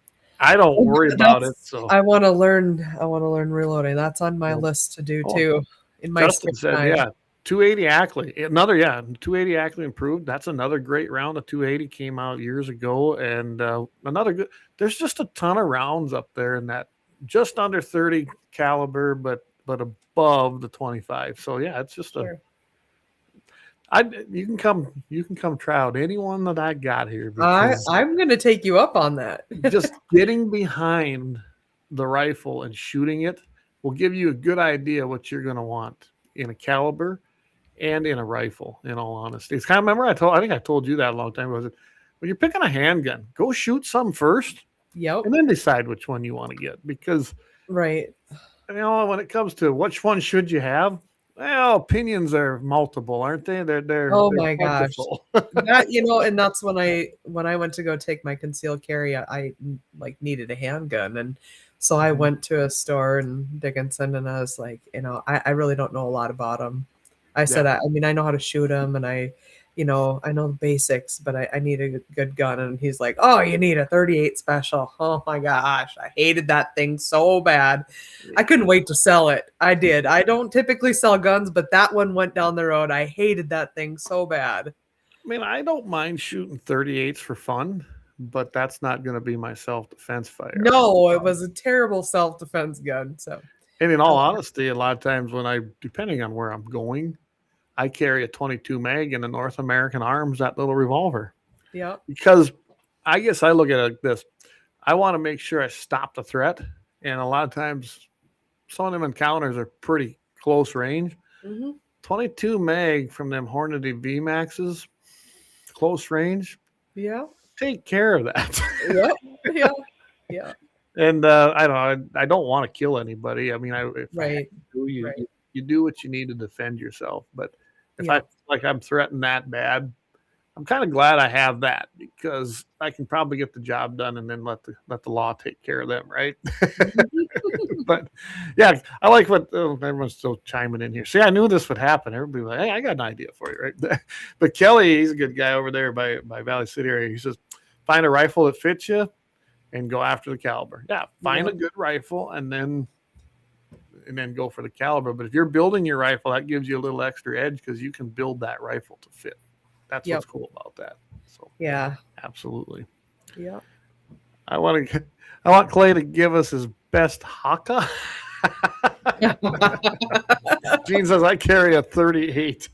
I don't worry about it. So I want to learn reloading. That's on my list to do too. In my Justin said, time. yeah, 280 Ackley. 280 Ackley improved. That's another great round. The 280 came out years ago, and another good. There's just a ton of rounds up there in that just under 30 caliber, but above the 25. So yeah, it's just Sure. you can come try out anyone that I got here. Because I'm going to take you up on that. just getting behind the rifle and shooting it will give you a good idea what you're going to want in a caliber and in a rifle, in all honesty. It's kind of, remember I think I told you that a long time ago. When you're picking a handgun, go shoot some first. Yep. And then decide which one you want to get, because right. When it comes to which one should you have, well, opinions are multiple, aren't they? They're my gosh. That, and that's when I went to go take my concealed carry, I like needed a handgun, and so I went to a store in Dickinson, and I was like, I really don't know a lot about them. I said, I know how to shoot them, and I know the basics, but I need a good gun. And he's like, oh, you need a 38 special. Oh my gosh. I hated that thing so bad. I couldn't wait to sell it. I did. I don't typically sell guns, but that one went down the road. I hated that thing so bad. I don't mind shooting 38s for fun, but that's not going to be my self-defense fire. No, it was a terrible self-defense gun. So, and in all honesty, a lot of times depending on where I'm going, I carry a 22 mag in the North American Arms, that little revolver. Yeah. Because I guess I look at it like this. I want to make sure I stop the threat. And a lot of times, some of them encounters are pretty close range. Mm-hmm. 22 mag from them Hornady VMAXs, close range. Yeah. Take care of that. Yep. Yeah. And I don't want to kill anybody. You do what you need to defend yourself. But if I feel like I'm threatened that bad, I'm kind of glad I have that, because I can probably get the job done and then let the law take care of them, right? But yeah, I like what everyone's still chiming in here. See, I knew this would happen. Everybody was like, hey, I got an idea for you, right? But Kelly, he's a good guy over there by Valley City area. He says, find a rifle that fits you and go after the caliber. Yeah, find a good rifle and then go for the caliber. But if you're building your rifle, that gives you a little extra edge, because you can build that rifle to fit. That's what's cool about that. So yeah, absolutely. Yeah. I want Clay to give us his best haka. Gene says, I carry a 38.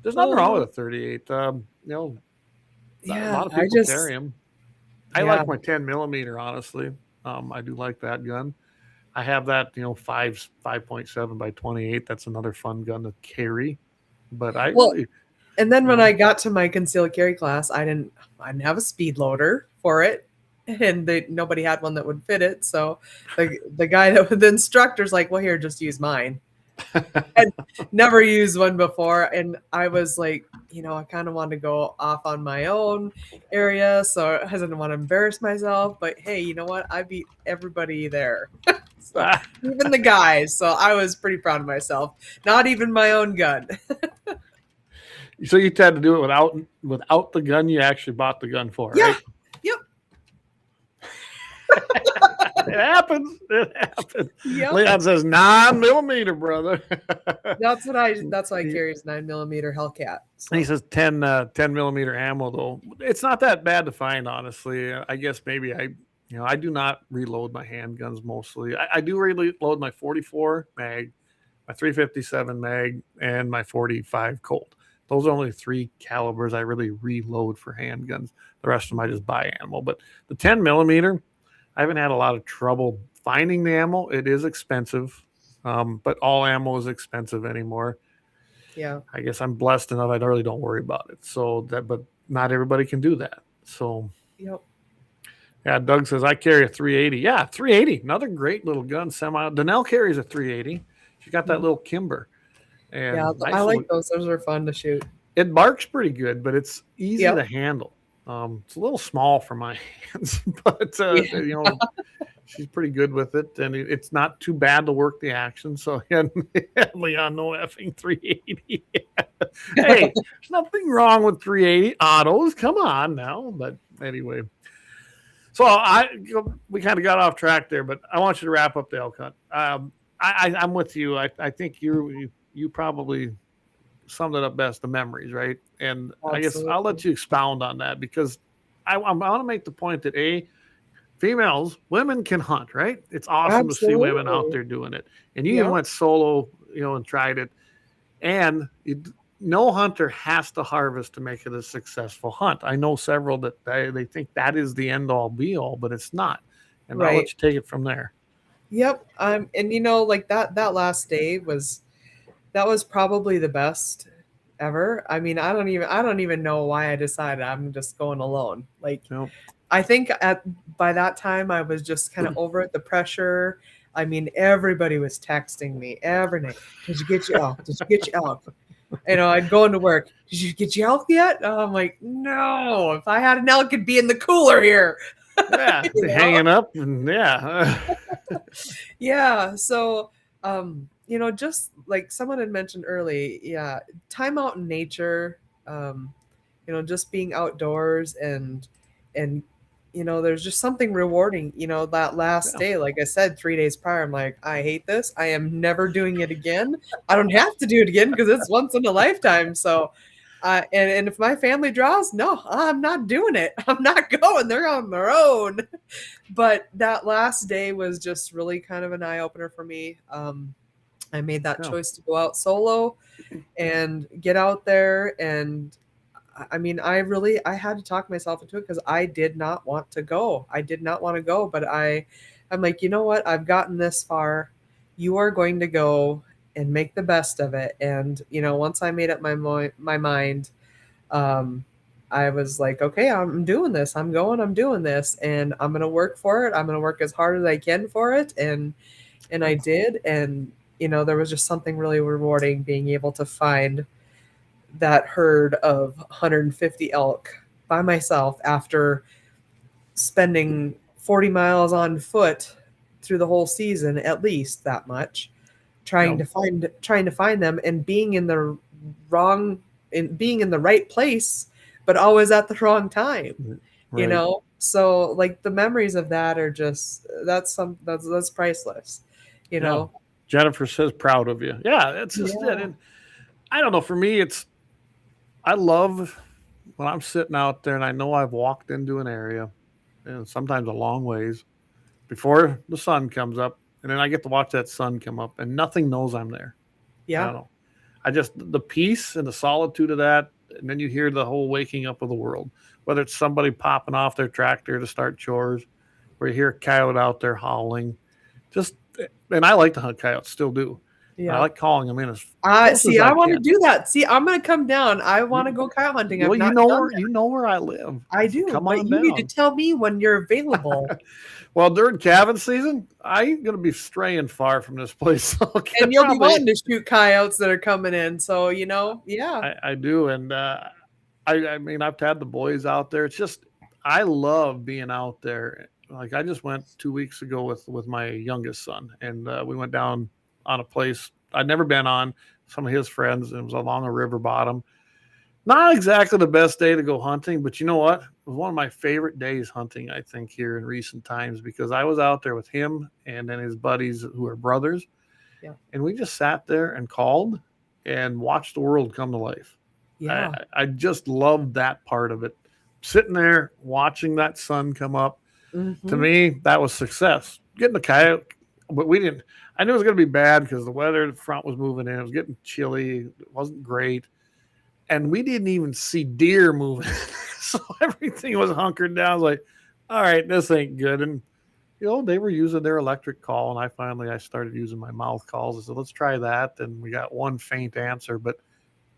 There's nothing wrong with a 38. A lot of people carry them. I like my 10 millimeter, honestly. I do like that gun. I have that, 5.7 by 28. That's another fun gun to carry. But and then when I got to my concealed carry class, I didn't have a speed loader for it, and nobody had one that would fit it. So the guy the instructor's like, well, here, just use mine. I'd never used one before, and I was like, I kind of wanted to go off on my own area, so I didn't want to embarrass myself. But hey, you know what? I beat everybody there, so, even the guys. So I was pretty proud of myself. Not even my own gun. So you had to do it without the gun you actually bought the gun for, right? Yep. It happens. Yep. Leon says 9 millimeter, brother. That's why I carry his 9 millimeter Hellcat. So. And he says 10 millimeter ammo, though. It's not that bad to find, honestly. I guess maybe I do not reload my handguns mostly. I do reload my 44 mag, my 357 mag, and my 45 Colt. Those are only 3 calibers I really reload for handguns. The rest of them I just buy ammo. But the 10 millimeter, I haven't had a lot of trouble finding the ammo. It is expensive, but all ammo is expensive anymore. Yeah. I guess I'm blessed enough. I really don't worry about it. But not everybody can do that. So. Yep. Yeah, Doug says I carry a 380. Yeah, 380, another great little gun. Danelle carries a 380. She got that little Kimber. And I like those. Those are fun to shoot. It barks pretty good, but it's easy to handle. It's a little small for my hands, but she's pretty good with it, and it's not too bad to work the action. So Leon, no effing 380. Hey, there's nothing wrong with 380 autos. Come on now, but anyway. So we kind of got off track there, but I want you to wrap up the elk hunt. I'm with you. I think you probably summed it up best, the memories, right? And I guess I'll let you expound on that, because I want to make the point that women can hunt, right? It's awesome to see women out there doing it. And you even went solo, and tried it. And no hunter has to harvest to make it a successful hunt. I know several that they think that is the end all be all, but it's not. And I'll let you take it from there. Yep. And like that last day was probably the best ever. I mean, I don't even know why I decided I'm just going alone. Like, I think by that time I was just kind of over it, the pressure. I mean, everybody was texting me every night. Did you get your elk? Did you get your elk? I'd go into work. Did you get your elk yet? I'm like, no. If I had an elk, it'd be in the cooler here. Yeah, hanging up, and yeah. So, just like someone had mentioned early, time out in nature. Just being outdoors and there's just something rewarding. That last day, like I said, 3 days prior, I'm like, I hate this. I am never doing it again. I don't have to do it again because it's once in a lifetime. So, and if my family draws, no, I'm not doing it. I'm not going. They're on their own. But that last day was just really kind of an eye opener for me. I made that choice to go out solo and get out there. And I mean, I had to talk myself into it because I did not want to go. But I'm like, you know what? I've gotten this far. You are going to go and make the best of it. And, once I made up my mind, I was like, okay, I'm doing this. I'm doing this, and I'm going to work for it. I'm going to work as hard as I can for it. And I did. And, there was just something really rewarding being able to find that herd of 150 elk by myself after spending 40 miles on foot through the whole season, at least that much, trying to find them, and being in the right place, but always at the wrong time. Right. So like the memories of that are just that's priceless. Jennifer says proud of you. Yeah, that's just it. And I don't know, for me I love when I'm sitting out there and I know I've walked into an area, and sometimes a long ways, before the sun comes up, and then I get to watch that sun come up, and nothing knows I'm there. Yeah. I don't know. The peace and the solitude of that, and then you hear the whole waking up of the world, whether it's somebody popping off their tractor to start chores, or you hear a coyote out there howling. And I like to hunt coyotes, still do. Yeah. I like calling them in as I want to do that. See, I'm going to come down. I want to go coyote hunting. Well, you know where I live. I do. Come on down. You need to tell me when you're available. Well, during calving season, I ain't going to be straying far from this place. So and you'll be wanting to shoot coyotes that are coming in. So, I do. And I mean, I've had the boys out there. It's just, I love being out there. Like I just went 2 weeks ago with my youngest son, and we went down on a place I'd never been on, some of his friends, and it was along a river bottom. Not exactly the best day to go hunting, but you know what? It was one of my favorite days hunting, I think, here in recent times, because I was out there with him and then his buddies who are brothers. Yeah. And we just sat there and called and watched the world come to life. Yeah. I just loved that part of it. Sitting there watching that sun come up. Mm-hmm. To me, that was success. Getting the coyote, but we didn't. I knew it was going to be bad because the weather, the front was moving in. It was getting chilly. It wasn't great. And we didn't even see deer moving. So everything was hunkered down. I was like, all right, this ain't good. And, they were using their electric call. And I started using my mouth calls. I said, let's try that. And we got one faint answer, but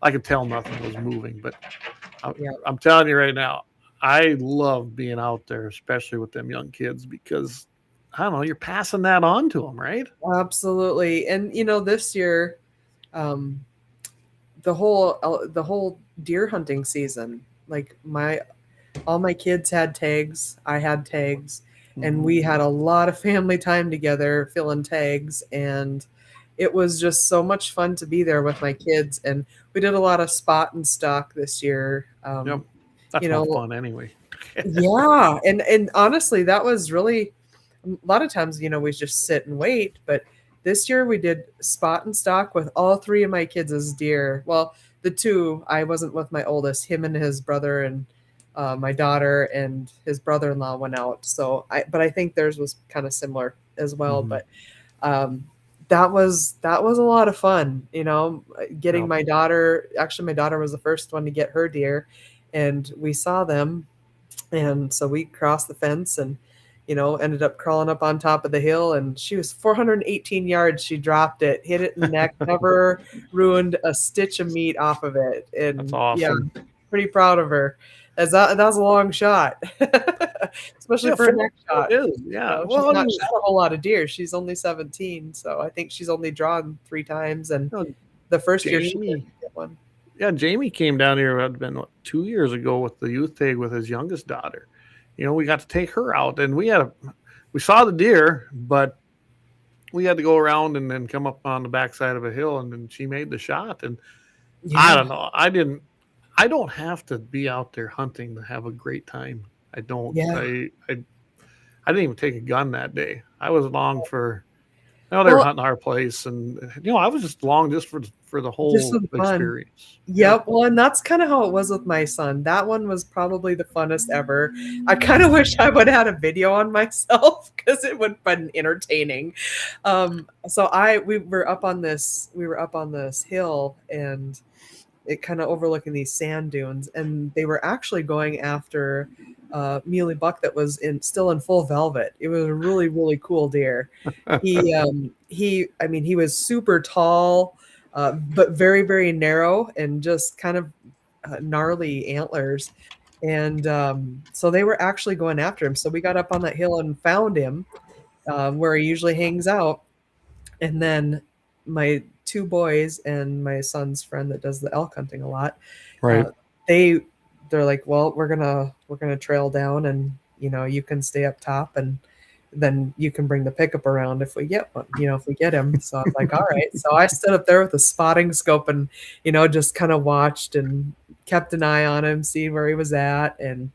I could tell nothing was moving. But I'm telling you right now, I love being out there, especially with them young kids, because I don't know, you're passing that on to them, right? Absolutely. And, this year, the whole deer hunting season, like all my kids had tags, I had tags, and we had a lot of family time together filling tags, and it was just so much fun to be there with my kids. And we did a lot of spot and stock this year. That's you more know, fun anyway. yeah. And honestly, that was really a lot of times, we just sit and wait. But this year we did spot and stock with all three of my kids as deer. Well, the two, I wasn't with my oldest, him and his brother and my daughter and his brother-in-law went out. But I think theirs was kind of similar as well. Mhm. But that was a lot of fun, getting Yep. my daughter. Actually, my daughter was the first one to get her deer, and we saw them, and so we crossed the fence and ended up crawling up on top of the hill, and she was 418 yards. She dropped it, hit it in the neck, never ruined a stitch of meat off of it. And That's awesome. yeah, pretty proud of her. As that was a long shot, especially for a neck shot. It is, yeah. She's not shot a whole lot of deer. She's only 17, so I think she's only drawn 3 times. And the first year she didn't get one. Yeah, Jamie came down here. It had been 2 years ago with the youth tag with his youngest daughter. We got to take her out, and we saw the deer, but we had to go around and then come up on the backside of a hill, and then she made the shot. And I don't know. I don't have to be out there hunting to have a great time. I don't. Yeah. I didn't even take a gun that day. I was along for. They were hunting our place, and I was just along just for the whole experience. Yep. Well, and that's kind of how it was with my son. That one was probably the funnest ever. I kind of wish I would have had a video on myself because it would have been entertaining. So we were up on this hill, and it kind of overlooking these sand dunes, and they were actually going after muley buck that was still in full velvet. It was a really, really cool deer. He was super tall, but very, very narrow and just kind of gnarly antlers. And so they were actually going after him. So we got up on that hill and found him where he usually hangs out. And then my 2 boys and my son's friend that does the elk hunting a lot, right? They're like, well, we're gonna trail down, and you can stay up top, and then you can bring the pickup around if we get one, if we get him. So I was like, all right. So I stood up there with a spotting scope and just kind of watched and kept an eye on him, seeing where he was at, and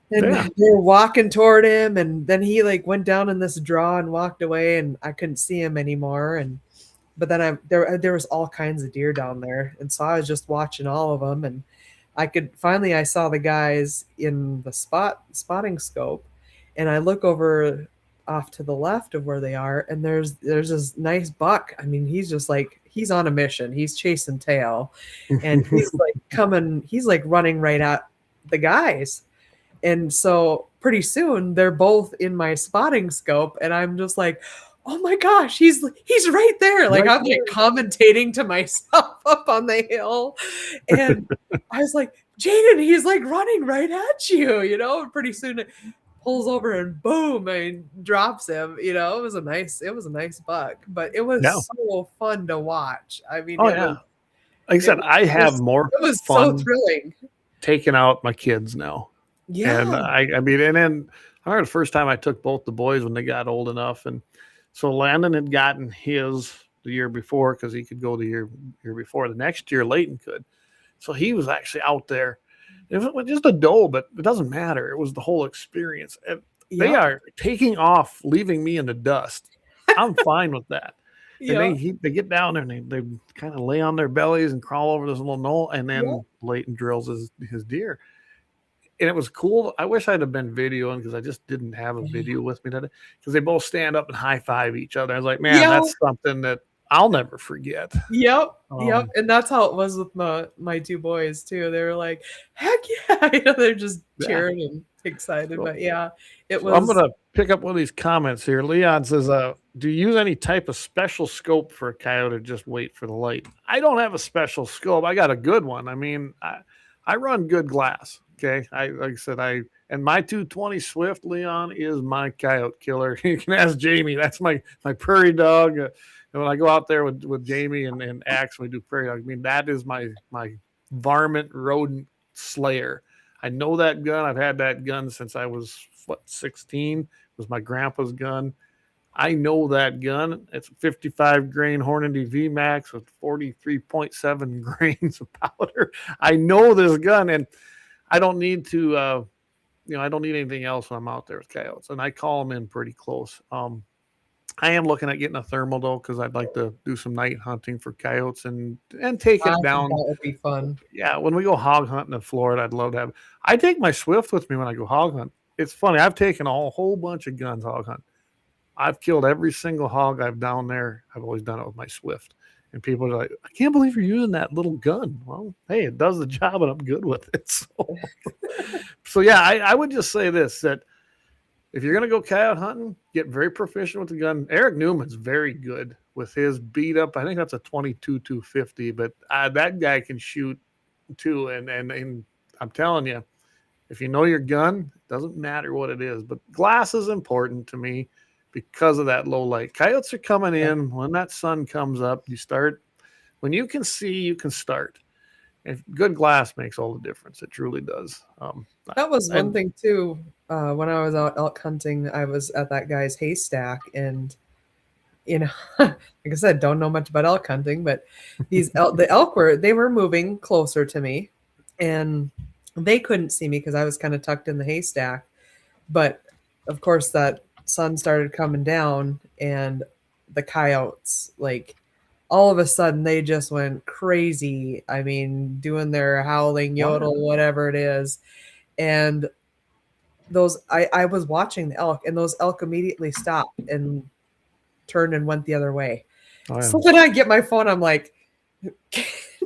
they were walking toward him, and then he went down in this draw and walked away, and I couldn't see him anymore. But then there was all kinds of deer down there, and so I was just watching all of them, and I saw the guys in the spotting scope, and I look over off to the left of where they are, and there's this nice buck. I mean, he's just he's on a mission. He's chasing tail, and he's he's running right at the guys. And so pretty soon they're both in my spotting scope, and I'm just like, oh my gosh, he's right there. I'm commentating to myself up on the hill. And I was like, Jaden, he's running right at you, and pretty soon it pulls over and boom, and drops him. It was a nice buck, but it was so fun to watch. I mean, like I said, I have more it was fun so thrilling taking out my kids now. Yeah. And and then I remember the first time I took both the boys when they got old enough. And so Landon had gotten his the year before because he could go the year before. The next year, Leighton could. So he was actually out there. It was just a doe, but it doesn't matter. It was the whole experience. And they are taking off, leaving me in the dust. I'm fine with that. And they get down there and they kind of lay on their bellies and crawl over this little knoll. And then Leighton drills his deer. And it was cool. I wish I'd have been videoing because I just didn't have a video with me today. Because they both stand up and high five each other. I was like, man, that's something that I'll never forget. Yep. And that's how it was with my 2 boys too. They were like, heck yeah. They're just cheering and excited. But it was. I'm going to pick up one of these comments here. Leon says, do you use any type of special scope for a coyote or just wait for the light? I don't have a special scope. I got a good one. I mean, I run good glass. Okay. Like I said, and my 220 Swift, Leon, is my coyote killer. You can ask Jamie. That's my prairie dog. And when I go out there with Jamie and Axe, we do prairie dog. I mean, that is my varmint rodent slayer. I know that gun. I've had that gun since I was 16. It was my grandpa's gun. I know that gun. It's a 55 grain Hornady VMAX with 43.7 grains of powder. I know this gun, and I don't need to, I don't need anything else when I'm out there with coyotes, and I call them in pretty close. I am looking at getting a thermal though, because I'd like to do some night hunting for coyotes and take I it think down. that would be fun. Yeah, when we go hog hunting in Florida, I'd love to have. I take my Swift with me when I go hog hunt. It's funny. I've taken a whole bunch of guns hog hunt. I've killed every single hog I've down there. I've always done it with my Swift. And people are like, I can't believe you're using that little gun. Well, hey, it does the job, and I'm good with it. So yeah, I would just say this, that if you're going to go coyote hunting, get very proficient with the gun. Eric Newman's very good with his beat up. I think that's a 22-250, but that guy can shoot too. And I'm telling you, if you know your gun, it doesn't matter what it is. But glass is important to me because of that low light. Coyotes are coming in. When that sun comes up, you start. When you can see, you can start. And good glass makes all the difference. It truly does. That was one thing too. When I was out elk hunting, I was at that guy's haystack, and like I said, don't know much about elk hunting, but the elk were moving closer to me, and they couldn't see me because I was kind of tucked in the haystack. But of course, that sun started coming down, and the coyotes, like, all of a sudden they just went crazy. I mean, doing their howling, yodel, whatever it is. And I was watching the elk, and those elk immediately stopped and turned and went the other way. Oh, yeah. So then I get my phone. I'm like,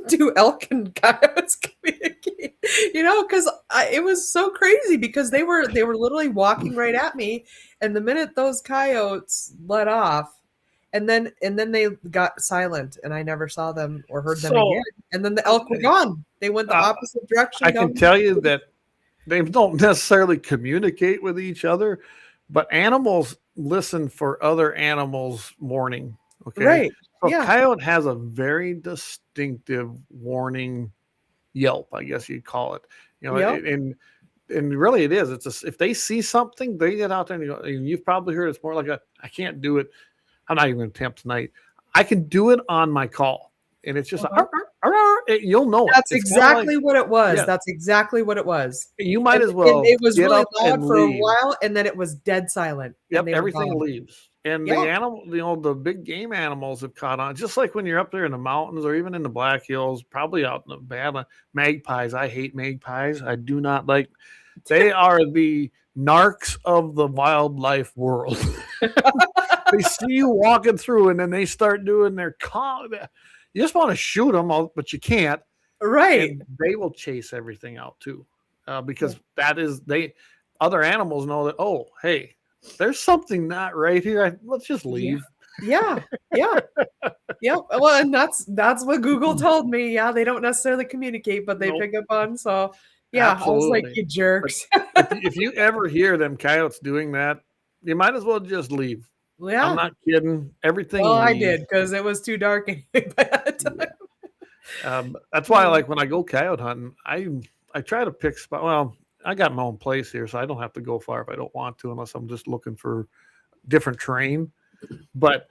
do elk and coyotes communicate? Because it was so crazy, because they were literally walking right at me, and the minute those coyotes let off, and then they got silent, and I never saw them or heard them again. And then the elk were gone. They went the opposite direction. I can tell you that they don't necessarily communicate with each other, but animals listen for other animals' warning. Okay. Right. So coyote has a very distinctive warning yelp, I guess you'd call it. And really it is. It's if they see something, they get out there and you've probably heard it's more like I can't do it. I'm not even going to attempt tonight. I can do it on my call. And it's just you'll know That's exactly what it was. Yeah. That's exactly what it was. You might as well. It was get really up loud and for leave. a while, and then it was dead silent. Yep, everything leaves. And the animal, the big game animals have caught on. Just like when you're up there in the mountains or even in the Black Hills, probably out in Nevada. Magpies. I hate magpies. I do not like. They are the narcs of the wildlife world. They see you walking through, and then they start doing their call. You just want to shoot them, but you can't. Right. And they will chase everything out too, because other animals know that. Oh, hey, there's something not right here. Let's just leave. Yeah. Well, and that's what Google told me. Yeah, they don't necessarily communicate, but they pick up on. So yeah, absolutely. I was like, you jerks. if you ever hear them coyotes doing that, you might as well just leave. Yeah, I'm not kidding. Everything. Well, I did, because it was too dark anyway by that time. That's why, like, when I go coyote hunting, I try to pick spot. Well, I got my own place here, so I don't have to go far if I don't want to, unless I'm just looking for different terrain. But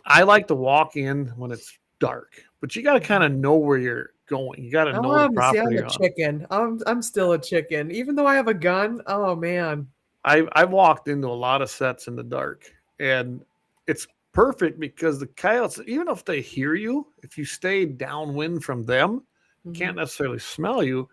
I like to walk in when it's dark. But you got to kind of know where you're going. You got to know the property. I'm a chicken. I'm still a chicken, even though I have a gun. Oh man, I've walked into a lot of sets in the dark. And it's perfect because the coyotes, even if they hear you, if you stay downwind from them, can't necessarily smell you.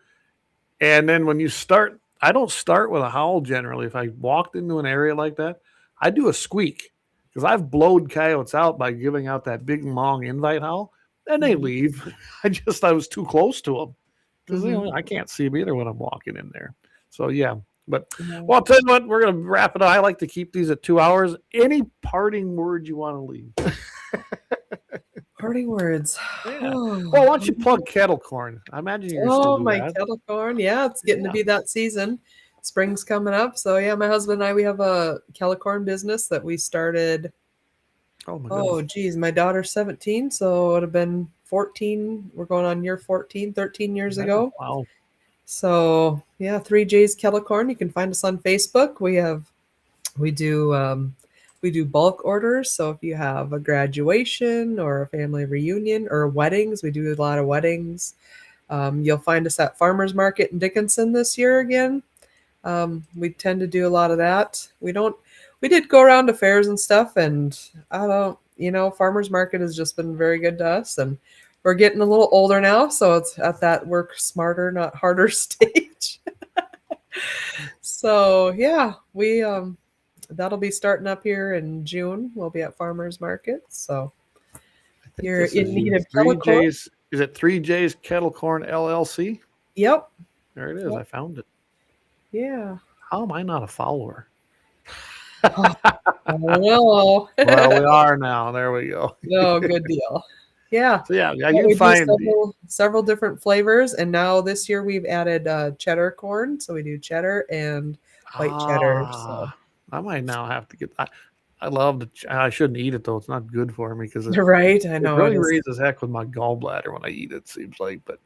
And then when you start, I don't start with a howl generally. If I walked into an area like that, I do a squeak, because I've blowed coyotes out by giving out that big long invite howl, and they leave. I was too close to them, because I can't see them either when I'm walking in there. So yeah. But well, I'll tell you what, we're going to wrap it up. I like to keep these at 2 hours. Any parting words you want to leave? Parting words. Yeah. Well, why don't you plug kettle corn? I imagine you're still doing that. Kettle corn. Yeah, it's getting to be that season. Spring's coming up. So yeah, my husband and I, we have a kettle corn business that we started. Oh, geez, my daughter's 17, so it would have been 14. We're going on year 14, 13 years ago. Wow. So yeah, 3J's Kettle Corn. You can find us on Facebook. We do bulk orders. So if you have a graduation or a family reunion or weddings, we do a lot of weddings. You'll find us at Farmers Market in Dickinson this year again. We tend to do a lot of that. We did go around to fairs and stuff, and Farmers Market has just been very good to us, and we're getting a little older now, so it's at that work smarter, not harder stage. So yeah, we that'll be starting up here in June. We'll be at Farmers Market. So you're in need of kettle corn. Is it 3J's Kettle Corn LLC? Yep. There it is. Yep. I found it. Yeah. How am I not a follower? I don't know. Well, we are now. There we go. No, good deal. Yeah. So yeah, you can find several different flavors, and now this year we've added cheddar corn, so we do cheddar and white cheddar. So I might now have to get. I love I shouldn't eat it though. It's not good for me because right. I know it really raises heck with my gallbladder when I eat it. Seems like, but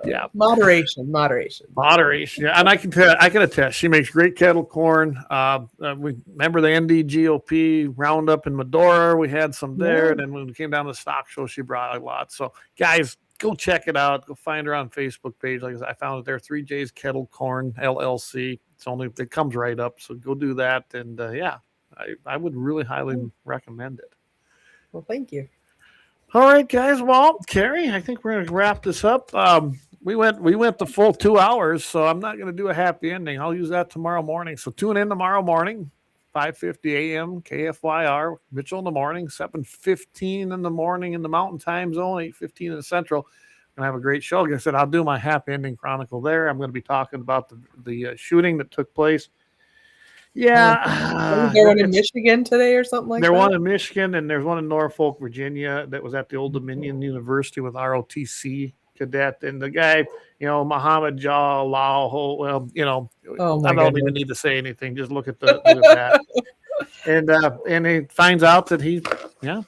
yeah, moderation. Yeah, and I can attest. She makes great kettle corn. We remember the NDGF Roundup in Medora. We had some there, and then when we came down to the stock show, she brought a lot. So guys, go check it out. Go find her on Facebook page. Like I said, I found it there. 3J's Kettle Corn LLC. It comes right up. So go do that, and yeah. I would really highly recommend it. Well, thank you. All right, guys. Well, Carrie, I think we're going to wrap this up. We went the full 2 hours, so I'm not going to do a happy ending. I'll use that tomorrow morning. So tune in tomorrow morning, 5:50 a.m. KFYR, Mitchell in the morning, 7:15 in the morning in the Mountain Time Zone, 8:15 in the Central. Going to have a great show. Like I said, I'll do my happy ending chronicle there. I'm going to be talking about the shooting that took place. Yeah. There one in Michigan today or something like that? There's one in Michigan, and there's one in Norfolk, Virginia, that was at the Old Dominion University with ROTC cadet. And the guy, Muhammad Jalal, well, I don't even need to say anything. Just look at that. And he finds out that he,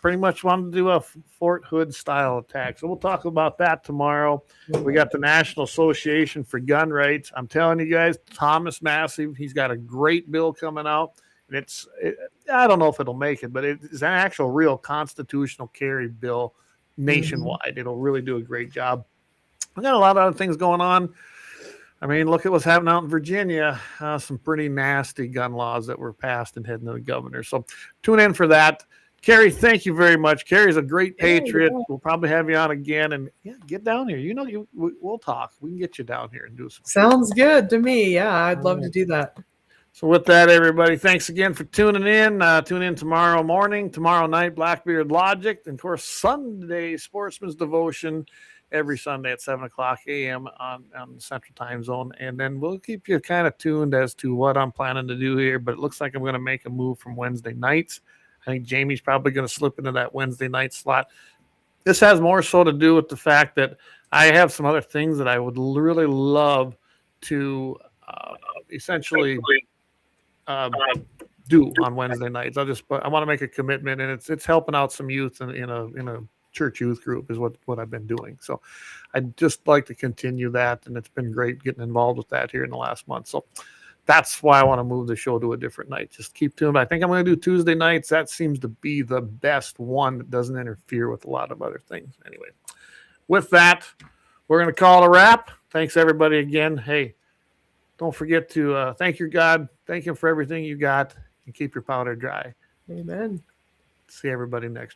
pretty much wanted to do a Fort Hood style attack. So we'll talk about that tomorrow. We got the National Association for Gun Rights. I'm telling you guys, Thomas Massive, he's got a great bill coming out. And I don't know if it'll make it, but it's an actual real constitutional carry bill nationwide. It'll really do a great job. We got a lot of other things going on. I mean, look at what's happening out in Virginia. Some pretty nasty gun laws that were passed and heading to the governor. So tune in for that. Carrie, thank you very much. Carrie's a great patriot. We'll probably have you on again. And get down here. We'll talk. We can get you down here and do some. Sounds good to me. Yeah, I'd love to do that. So with that, everybody, thanks again for tuning in. Tune in tomorrow morning, tomorrow night, Blackbeard Logic, and of course, Sunday, Sportsman's Devotion. Every Sunday at 7 o'clock a.m. on the Central Time Zone. And then we'll keep you kind of tuned as to what I'm planning to do here. But it looks like I'm going to make a move from Wednesday nights. I think Jamie's probably going to slip into that Wednesday night slot. This has more so to do with the fact that I have some other things that I would really love to essentially do on Wednesday nights. I want to make a commitment, and it's helping out some youth in a church youth group is what I've been doing. So I'd just like to continue that, and it's been great getting involved with that here in the last month. So that's why I want to move the show to a different night. Just keep tuned. I think I'm going to do Tuesday nights. That seems to be the best one that doesn't interfere with a lot of other things. Anyway, with that, we're going to call it a wrap. Thanks everybody again. Hey, don't forget to thank your God. Thank him for everything you got, and keep your powder dry. Amen. See everybody next week.